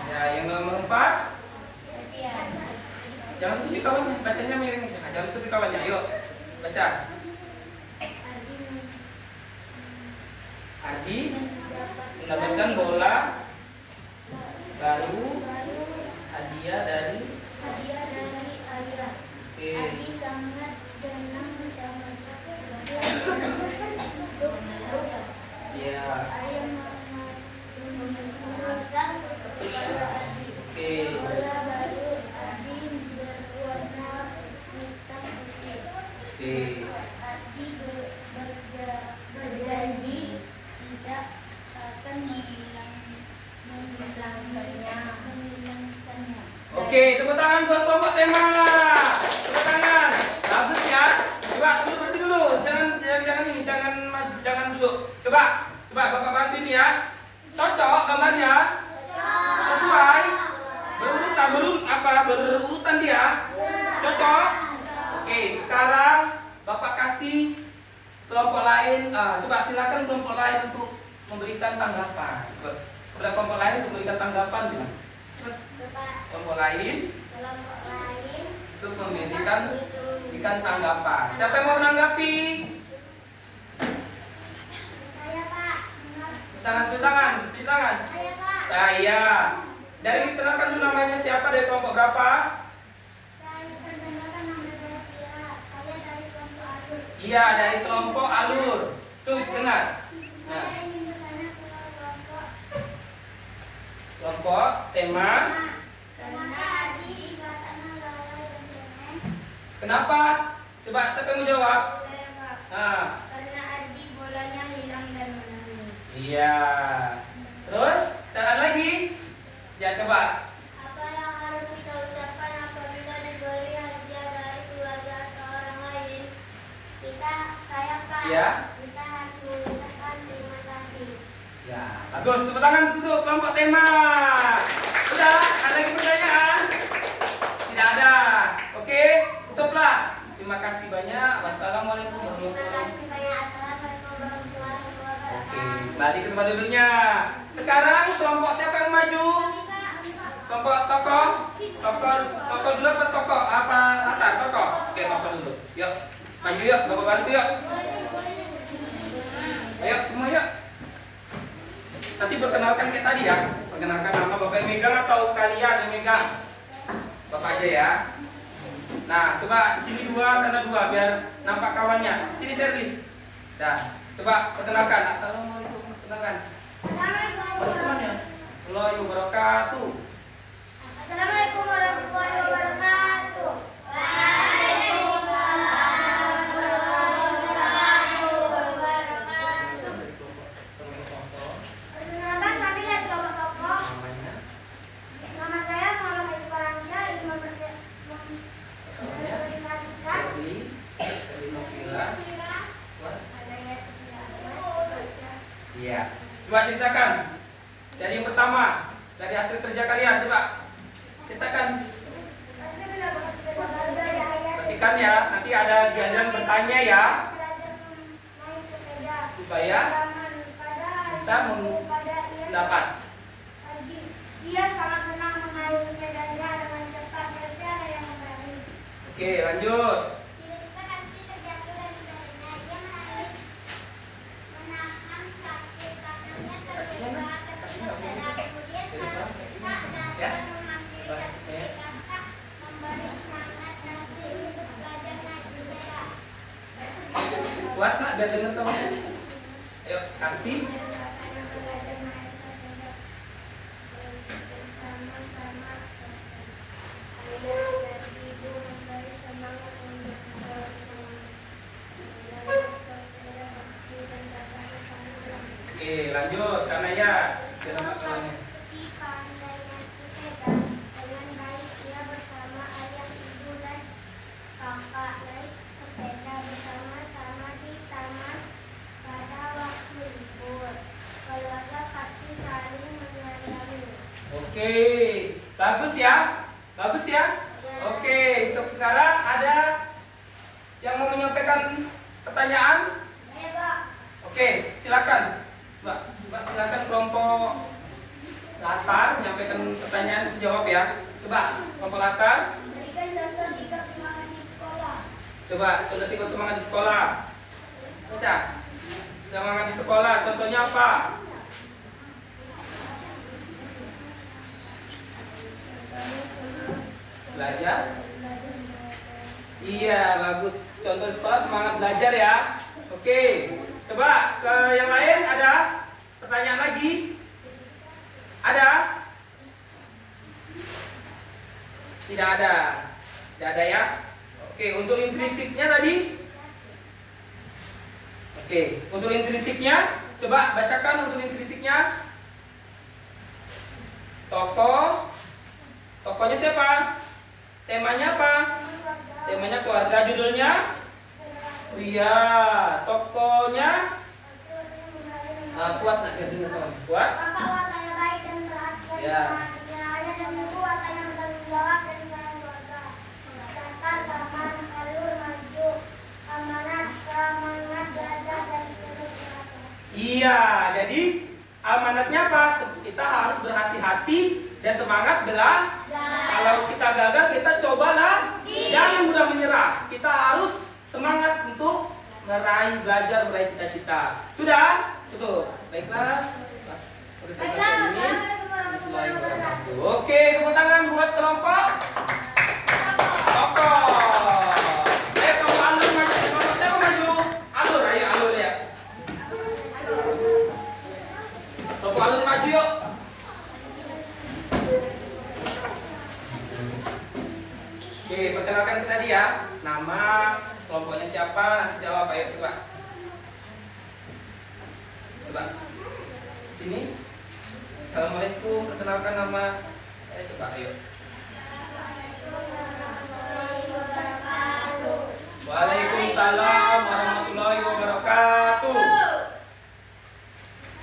Ya, yang nomor 4. Jangan tutupi kawannya, bacanya miring. Nah, jangan tutupi kawannya. Ayo, baca. Ardi mendapatkan bola baru hadiah dari. Oke. Ardi sangat senang bersama Ya. ayah memesan kepada Ardi. Oke. Bola baru Ardi berwarna hitam putih. Oke. Ardi berjanji tidak akan menghilangkannya. Oke, tepuk tangan buat kelompok tema. Tepuk tangan. Bagus ya. Coba berdiri dulu. Jangan ini, jangan duduk. Coba Bapak bantu ini ya. Cocok gambarnya? Sesuai? Berurutan dia? Cocok? Oke, sekarang Bapak kasih kelompok lain. Coba silakan kelompok lain untuk memberikan tanggapan. Kepada kelompok lain untuk memberikan tanggapan gimana? Kelompok lain untuk memberikan tanggapan. Siapa yang mau menanggapi? Saya, Pak. Cuci tangan. Saya, Pak. Saya. Dari kenalkan dulu namanya siapa, dari kelompok berapa? Saya perkenalkan nama saya Sila. Saya dari kelompok Alur. Iya, dari kelompok Alur. Tuh, dengar. Nah, Saya ingin bertanya ke kelompok tema. Karena Ardi dikatakan lalai dan cengeng. Kenapa? Coba siapa yang mau jawab? Saya, Pak. Nah, Karena Ardi bolanya hilang dan menangis. iya. Terus, cara lagi? Ya, coba. Apa yang harus kita ucapkan apabila diberi hadiah dari keluarga atau orang lain? Saya, Pak. Ya. Kita harus mengucapkan terima kasih. Ya, bagus. Tepuk tangan untuk kelompok tema. Udah, ada lagi pertanyaan? Terima kasih banyak. Wassalamualaikum warahmatullahi Terima wabarakatuh. kasih banyak. Assalamualaikum warahmatullahi wabarakatuh. Oke, balik ke tempat duduknya. Sekarang kelompok siapa yang maju? Kelompok tokoh? Tokoh dulu apa tokoh? Apa latar? Tokoh? Oke, tokoh dulu. Yuk, maju yuk, bapak bantu yuk. Ayo semua yuk. Nanti perkenalkan kayak tadi ya. Perkenalkan nama bapak yang megang atau kalian yang megang. Bapak aja ya. Nah, coba sini dua, sana dua, biar nampak kawannya. Sini Sherly. Dah, coba perkenalkan. Assalamualaikum, perkenalkan. Warahmatullahi wabarakatuh. Assalamualaikum warahmatullahi wabarakatuh. Perkenalkan, kami dari kelompok tokoh. Namanya? Nama saya Muhammad Haji Faransyah. Ingin mempresentasikan Sherly Novila. adanya sebuah Ahmad. Iya. Coba ceritakan. Dari yang pertama, dari hasil kerja kalian, coba ceritakan. Perhatikan ya, nanti ada giliran bertanya ya, supaya bisa mendapat. Dia sangat senang mengayuh sepedanya dengan cepat, tapi ada yang memberani. Oke, lanjut. Tiba-tiba Kasti terjatuh dan sebenarnya ia harus menahan sakit kakinya terluka terpesona. Kemudian Kasta dapat menghampiri Kasti. Kasta memberi semangat Kasti untuk belajar naik sepeda. Kuat nak biar dengar kamu. Ayo, Kasti. Belajar naik sepeda bersama-sama. Ayah dan ibu memberi semangat untuk Oke, lanjut. Karena ya, dalam makalahnya. Kasti pandai naik sepeda dengan baik. Ia bersama ayah, ibu dan kakak naik sepeda bersama-sama di taman pada waktu libur. Keluarga Kasti saling menyayangi. Oke, bagus ya, bagus ya. Oke, sekarang ada yang mau menyampaikan pertanyaan? Ayo, Pak. Oke, silakan. Mbak, silakan kelompok latar menyampaikan pertanyaan, jawab ya. Coba kelompok latar. Berikan contoh sikap semangat di sekolah. Coba contoh sikap semangat di sekolah. Baca. Semangat di sekolah. Contohnya apa? Belajar. Iya, bagus. Contoh di sekolah semangat belajar ya. Oke. Coba ke yang lain ada pertanyaan lagi? Ada? Tidak ada. Tidak ada ya. Oke, unsur intrinsiknya tadi? Oke, unsur intrinsiknya coba bacakan unsur intrinsiknya. Tokoh. Tokohnya siapa? Temanya apa? Temanya keluarga. Judulnya? Oh iya, tokohnya kuat nak dia dengar kawan. Kuat? Kakak wataknya baik dan perhatian Ya. sama adiknya. Ayah dan ibu wataknya bertanggung jawab dan sayang keluarga. Datar, taman, alur, maju, amanat, semangat, belajar, dan terus berhati. Iya, jadi amanatnya apa? Kita harus berhati-hati dan semangat belajar. Kalau kita gagal, kita cobalah. Jangan mudah menyerah. Kita harus semangat untuk belajar, meraih cita-cita. Sudah? Betul. Baiklah. Baiklah, wassalamualaikum warahmatullahi wabarakatuh. Oke, tepuk tangan buat kelompok tokoh. Ayo kelompok alur maju. Kelompok siapa maju? Alur, ayo alur ya. Kelompok alur maju yuk. Oke, perkenalkan tadi ya. Nama, kelompoknya siapa? Nanti jawab. Ayo coba. Coba. Sini. Assalamualaikum. Perkenalkan nama saya. Coba. Ayo. Waalaikumsalam warahmatullahi wabarakatuh.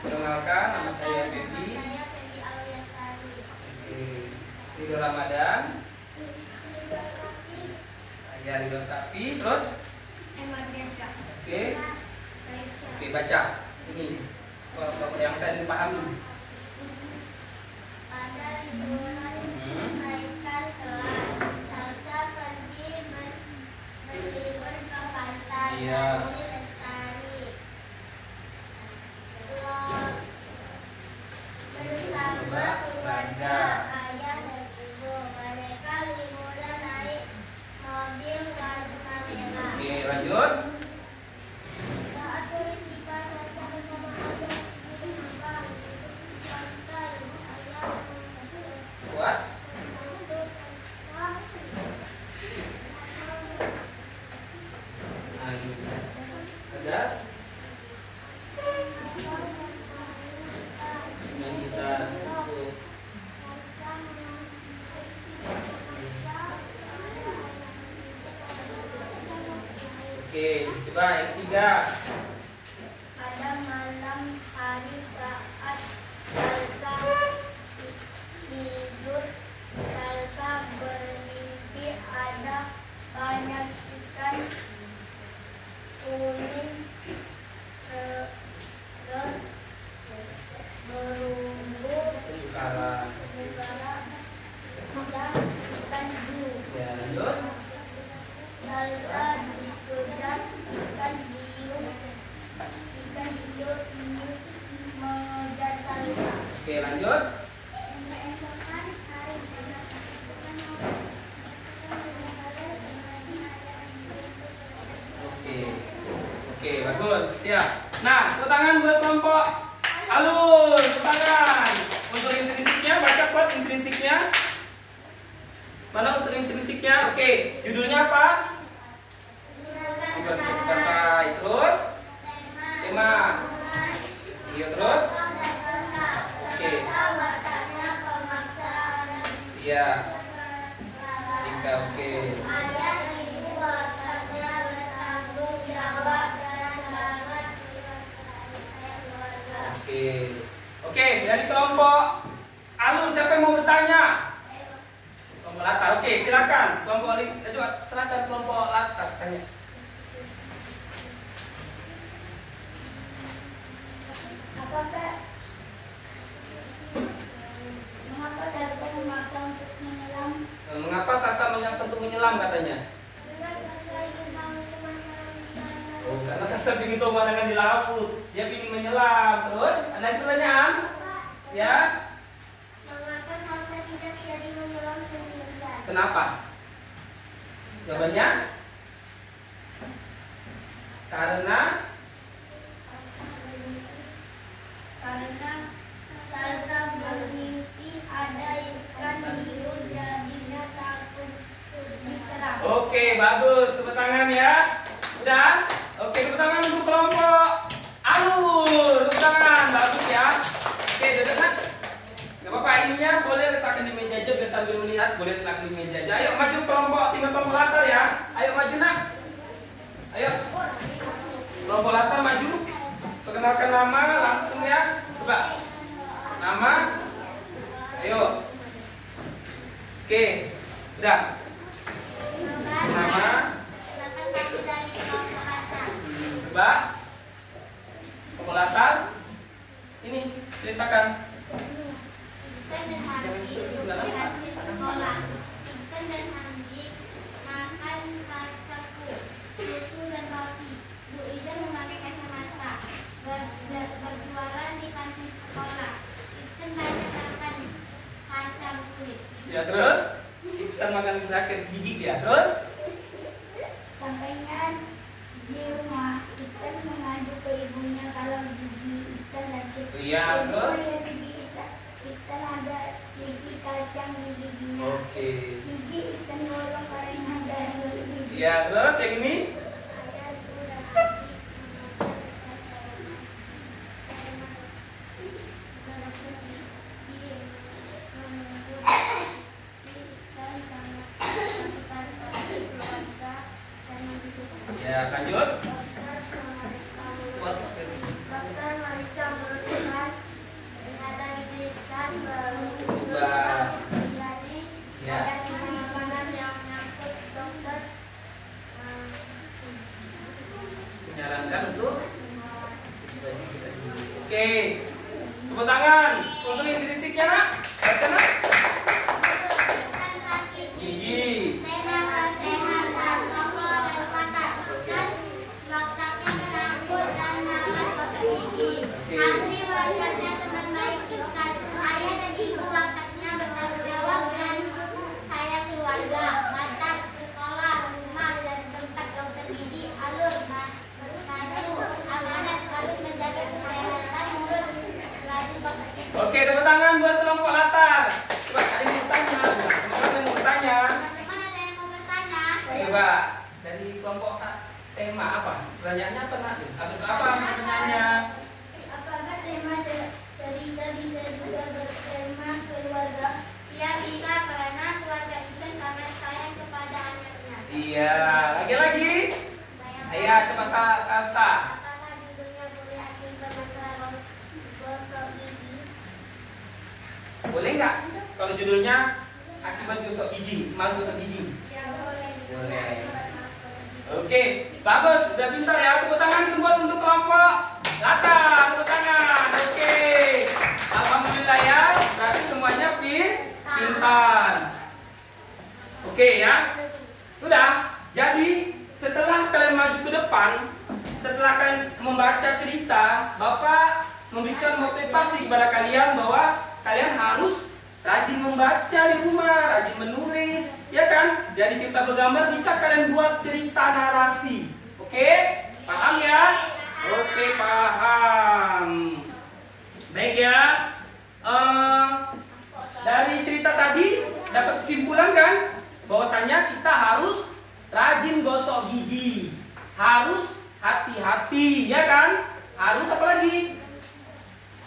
Perkenalkan nama saya Febi. Ridho Ramadan. Ya, Rilosapi. Terus? Oke. Oke, baca. Ini yang tadi dipahami. Pada liburan Haikal kelas, Salsa pergi berlibur ke pantai. Iya. Lani Lestari bersama keluarga, ayah dan ibu. Mereka liburan naik mobil warna merah. Oke, lanjut. Saat turun tiba, mereka bersama ayah di pantai. Ayah Kuat. Nah, ini ada yang kita tutup. Oke, coba yang ketiga. Pada malam hari saat Salsa tidur, Salsa bermimpi ada banyak ikan kuning berumbu Sekarang negara dan ikan hiu. ya lanjut. Salsa dikejar ikan hiu ini mengejar Salsa. Oke, lanjut. Keesokan hari Oke, bagus. Siap. Nah, tepuk tangan buat kelompok alur. Tepuk tangan. Untuk intrinsiknya, baca kuat intrinsiknya. Mana untuk intrinsiknya? Oke, judulnya apa? Berbagai. Terus tema. Iya, terus. Oke. Iya. Tiga, oke. Ayah ibu wataknya bertanggung jawab dan sangat keluarga. Oke. Oke, dari kelompok alur siapa yang mau bertanya? Kelompok latar. Oke, silakan. Kelompok coba silakan kelompok latar tanya. Mengapa Salsa memaksa untuk menyelam? Mengapa Salsa memaksa untuk menyelam katanya? Karena Salsa ingin tahu pemandangan di sana. Oh, karena Salsa ingin tahu pemandangan di laut. Dia ingin menyelam. Terus, ada pertanyaan? Ya? Mengapa Salsa tidak jadi menyelam sendirian? Kenapa? Jawabannya? Karena Salsa bermimpi ada ikan hiu, jadinya takut diserang. oke, bagus. Tepuk tangan ya. Udah? Oke, tepuk tangan untuk kelompok alur. Tepuk tangan, bagus ya. Oke, duduk nak. Gak apa-apa, ininya boleh letakkan di meja aja biar sambil melihat. Boleh letakkan di meja aja. Ayo maju kelompok, tinggal kelompok latar ya. Ayo maju nak. Ayo. Kelompok latar maju. Perkenalkan nama langsung ya. Coba. Nama. Ayo. Oke. Udah. Nama. Silakan maju dari kelompok latar. Coba. Kelompok latar. Ini ceritakan. Ikan dan Hamdi duduk di sekolah. Ikan dan Hamdi makan kacangku, susu dan roti. Bu Ida memakai kacamata, berjualan di kantin sekolah. Ikan banyak makan kacang kulit. Ya terus. Iksan makan sakit gigi dia. Terus. Sampainya di rumah, Ikan mengadu ke ibunya kalau gigi Ikan sakit. Iya, terus? Ikan ada gigi kacang di giginya. Oke. Gigi Ikan bolong karena ada gigi. Ya terus yang ini. Ayah ibu dan adik Ya lanjut. Dokter Marisa berusaha ternyata Ihsan Berubah. jadi Ya. ada sisi makanan yang menyangkut dokter dari kelompok tema apa? Pertanyaannya apa nak? Apa pertanyaannya? Apakah tema cerita bisa juga bertema keluarga? Ya bisa, karena keluarga itu sangat sayang kepada anaknya. Iya, lagi. Ayo cepat Sasa. Apakah judulnya boleh akibat masalah gosok gigi? Boleh nggak? Kalau judulnya akibat gosok gigi, malas gosok gigi. Ya boleh. Boleh. Akibat malas gosok gigi. Oke, bagus, sudah pintar ya. Tepuk tangan semua untuk kelompok Lata, tepuk tangan. Oke, alhamdulillah ya. Berarti semuanya pintar. Oke ya, sudah. Jadi setelah kalian maju ke depan, setelah kalian membaca cerita, Bapak memberikan motivasi kepada kalian bahwa kalian harus rajin membaca di rumah, rajin menulis, ya kan? Dari cerita bergambar bisa kalian buat cerita narasi. Oke? Paham ya? Oke, paham. Baik ya. Dari cerita tadi dapat kesimpulan kan? Bahwasanya kita harus rajin gosok gigi, harus hati-hati, ya kan? Harus apa lagi?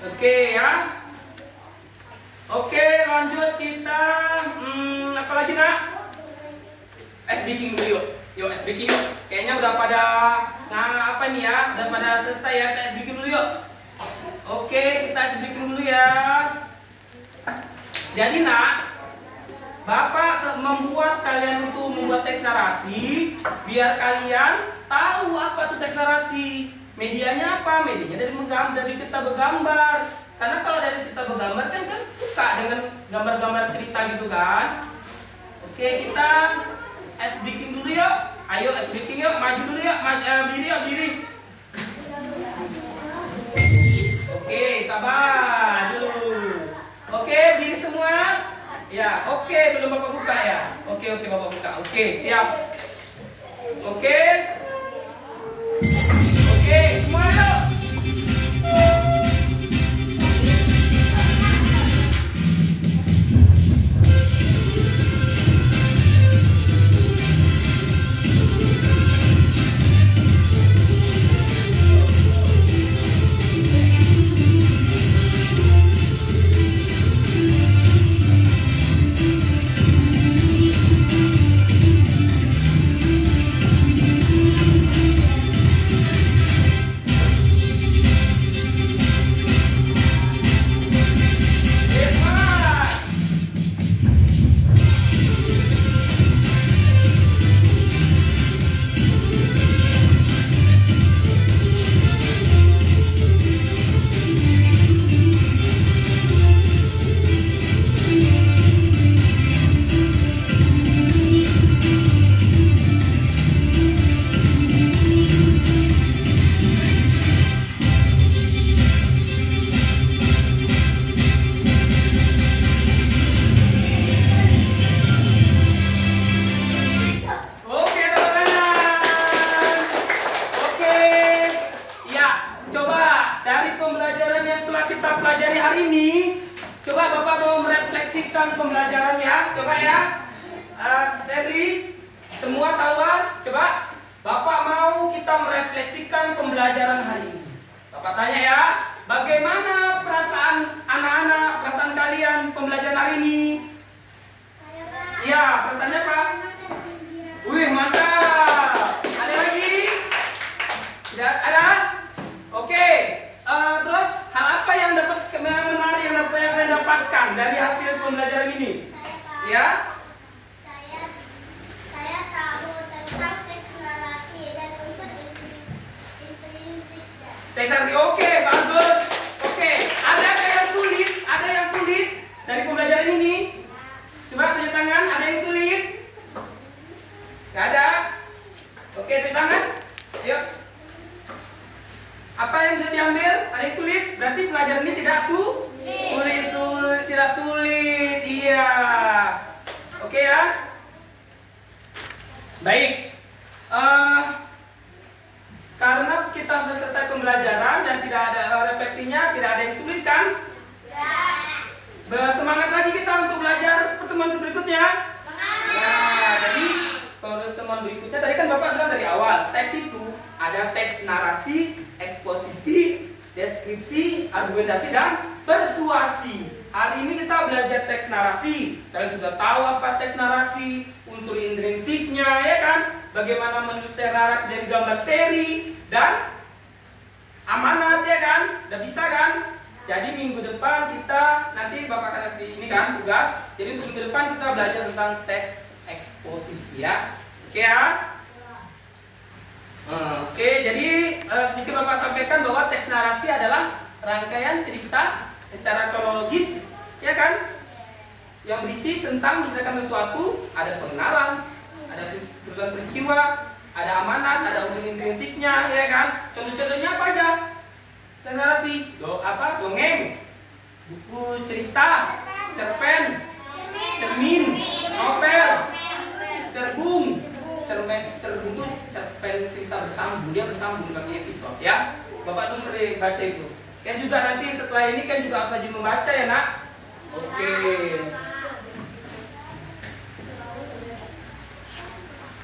Oke ya. Oke, lanjut kita. Apa lagi nak? SBking dulu yuk. Yuk SBking yuk. Kayaknya udah pada apa nih ya? Udah pada selesai ya. Kita SBking dulu yuk. Oke, kita SBking dulu ya. Jadi nak, Bapak membuat kalian untuk membuat teks narasi biar kalian tahu apa itu teks narasi. Medianya apa? Medianya dari cerita bergambar. Karena kalau dari cerita bergambar kan suka dengan gambar-gambar cerita gitu kan. Oke, kita SBking dulu yuk. Ayo SBking yuk, maju dulu yuk. Berdiri. Oke, sabar dulu. Oke, berdiri semua. Ya, oke, belum Bapak buka ya. Oke, Bapak buka. Oke, siap. Oke, semua yuk. Pembelajaran ya, coba ya. Seri, semua sahabat, coba. Bapak mau kita merefleksikan pembelajaran hari ini. Bapak tanya ya, bagaimana perasaan anak-anak, perasaan kalian pembelajaran hari ini? Iya, perasaannya apa? Wih, mantap. Ada lagi? Tidak ada? Oke. Terus hal apa yang dapat menarik yang kalian dapatkan dari hasil pembelajaran ini? Ya? Saya tahu tentang teks narasi dan unsur intrinsik. Teks narasi, oke, bagus. Oke, ada yang sulit? Ada yang sulit dari pembelajaran ini? Coba tunjuk tangan, ada yang sulit? Gak ada? Oke, tunjuk tangan. Ayo. Apa yang bisa diambil? Ada yang sulit? Berarti pelajaran ini tidak tidak sulit. Iya. Oke ya. Baik. Karena kita sudah selesai pembelajaran dan tidak ada refleksinya, tidak ada yang sulit kan? Semangat lagi kita untuk belajar pertemuan berikutnya. Ya, jadi teman berikutnya tadi kan Bapak bilang dari awal, teks itu ada teks narasi, eksposisi, deskripsi, argumentasi, dan persuasi. Hari ini kita belajar teks narasi. Kalian sudah tahu apa teks narasi, unsur intrinsiknya, ya kan? Bagaimana menulis teks narasi dari gambar seri dan amanat, ya kan? Udah bisa kan? Jadi minggu depan kita, nanti Bapak akan kasih ini kan tugas. Jadi untuk minggu depan kita belajar tentang teks eksposisi, ya. Oke ya. Oke, jadi sedikit Bapak sampaikan bahwa teks narasi adalah rangkaian cerita secara kronologis, ya kan? Yang berisi tentang menceritakan sesuatu, ada pengenalan, ada urutan peristiwa, ada amanat, ada unsur intrinsiknya, ya kan? Contoh-contohnya apa aja? Teks narasi, dongeng, buku cerita, cerpen, cermin, novel, cerbung itu cerpen cerita bersambung, dia bersambung bagi episode, ya. Bapak tuh sering baca itu. Kan juga nanti setelah ini kan juga harus rajin membaca, ya nak. Oke.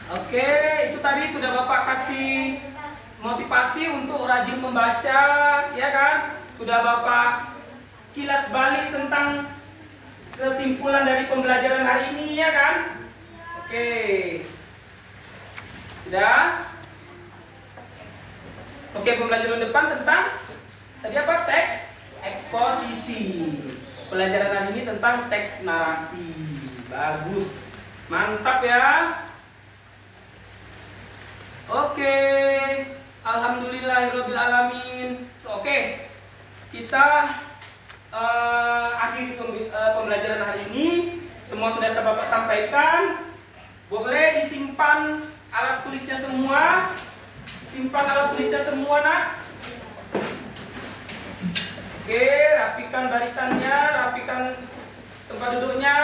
Oke, itu tadi sudah Bapak kasih motivasi untuk rajin membaca, ya kan? Sudah Bapak kilas balik tentang kesimpulan dari pembelajaran hari ini, ya kan? Oke. Sudah? Oke, pembelajaran depan tentang tadi apa? Teks eksposisi. Pelajaran hari ini tentang teks narasi. Bagus. Mantap ya. Oke. Alhamdulillahirabbil alamin. Oke. Kita akhiri pembelajaran hari ini. Semua sudah Bapak sampaikan. Boleh disimpan alat tulisnya semua. Simpan alat tulisnya semua, nak. Oke, rapikan barisannya, rapikan tempat duduknya.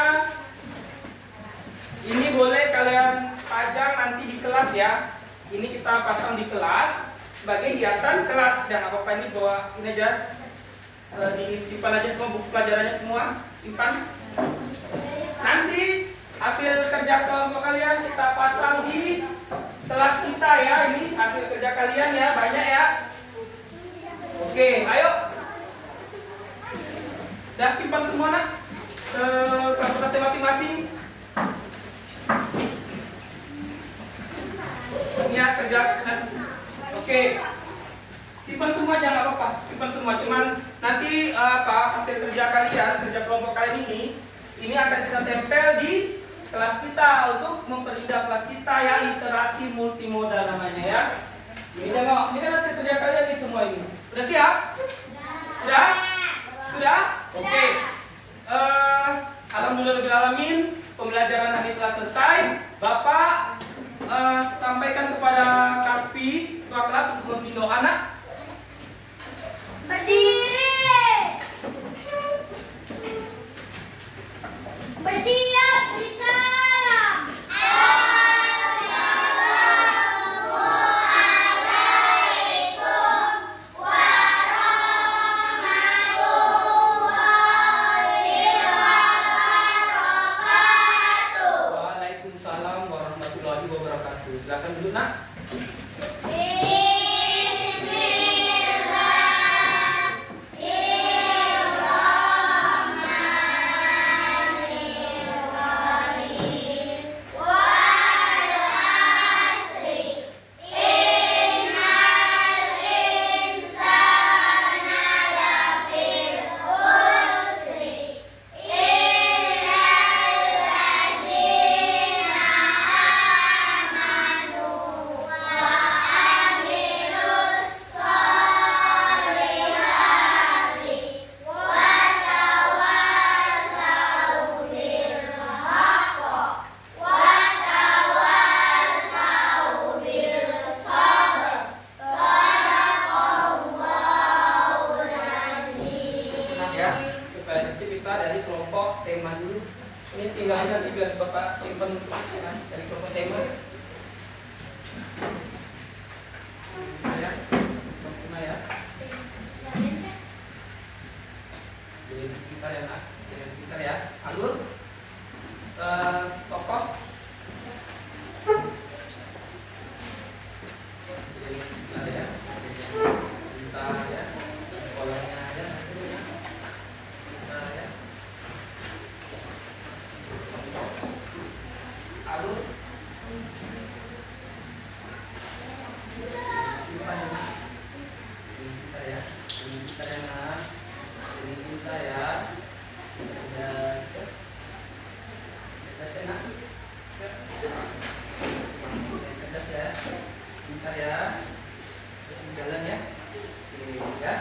Ini boleh kalian pajang nanti di kelas, ya. Ini kita pasang di kelas sebagai hiasan kelas. Dan apa-apa ini bawa ini aja, disimpan aja semua buku pelajarannya semua, simpan. Nanti hasil kerja kelompok kalian kita pasang di kelas kita, ya. Ini hasil kerja kalian, ya, banyak, ya. Oke, ayo. Udah simpan semua, nak, ke kelas masing-masing. Ini ya kerja. Oke. Simpan semua, jangan apa-apa. Simpan semua. Cuman nanti hasil kerja kalian, kerja kelompok kalian ini akan kita tempel di kelas kita untuk memperindah kelas kita, ya, literasi multimodal namanya, ya. Ini tengok, ini kan hasil kerja kalian nih semua ini. Udah siap? Sudah? Sudah? Oke. Alhamdulillahirabbil alamin, pembelajaran hari ini telah selesai. Bapak sampaikan kepada Kaspi, ketua kelas, untuk memimpin doa, anak. Berdiri. Bersiap beri salam. Assalamualaikum warahmatullahi wabarakatuh. Waalaikumsalam warahmatullahi wabarakatuh. Silakan duduk, nak. Pintar ya nak, jadi pintar ya. Cerdas, cerdas ya nak. Cerdas ya, pintar ya. Jalan ya, oke ya.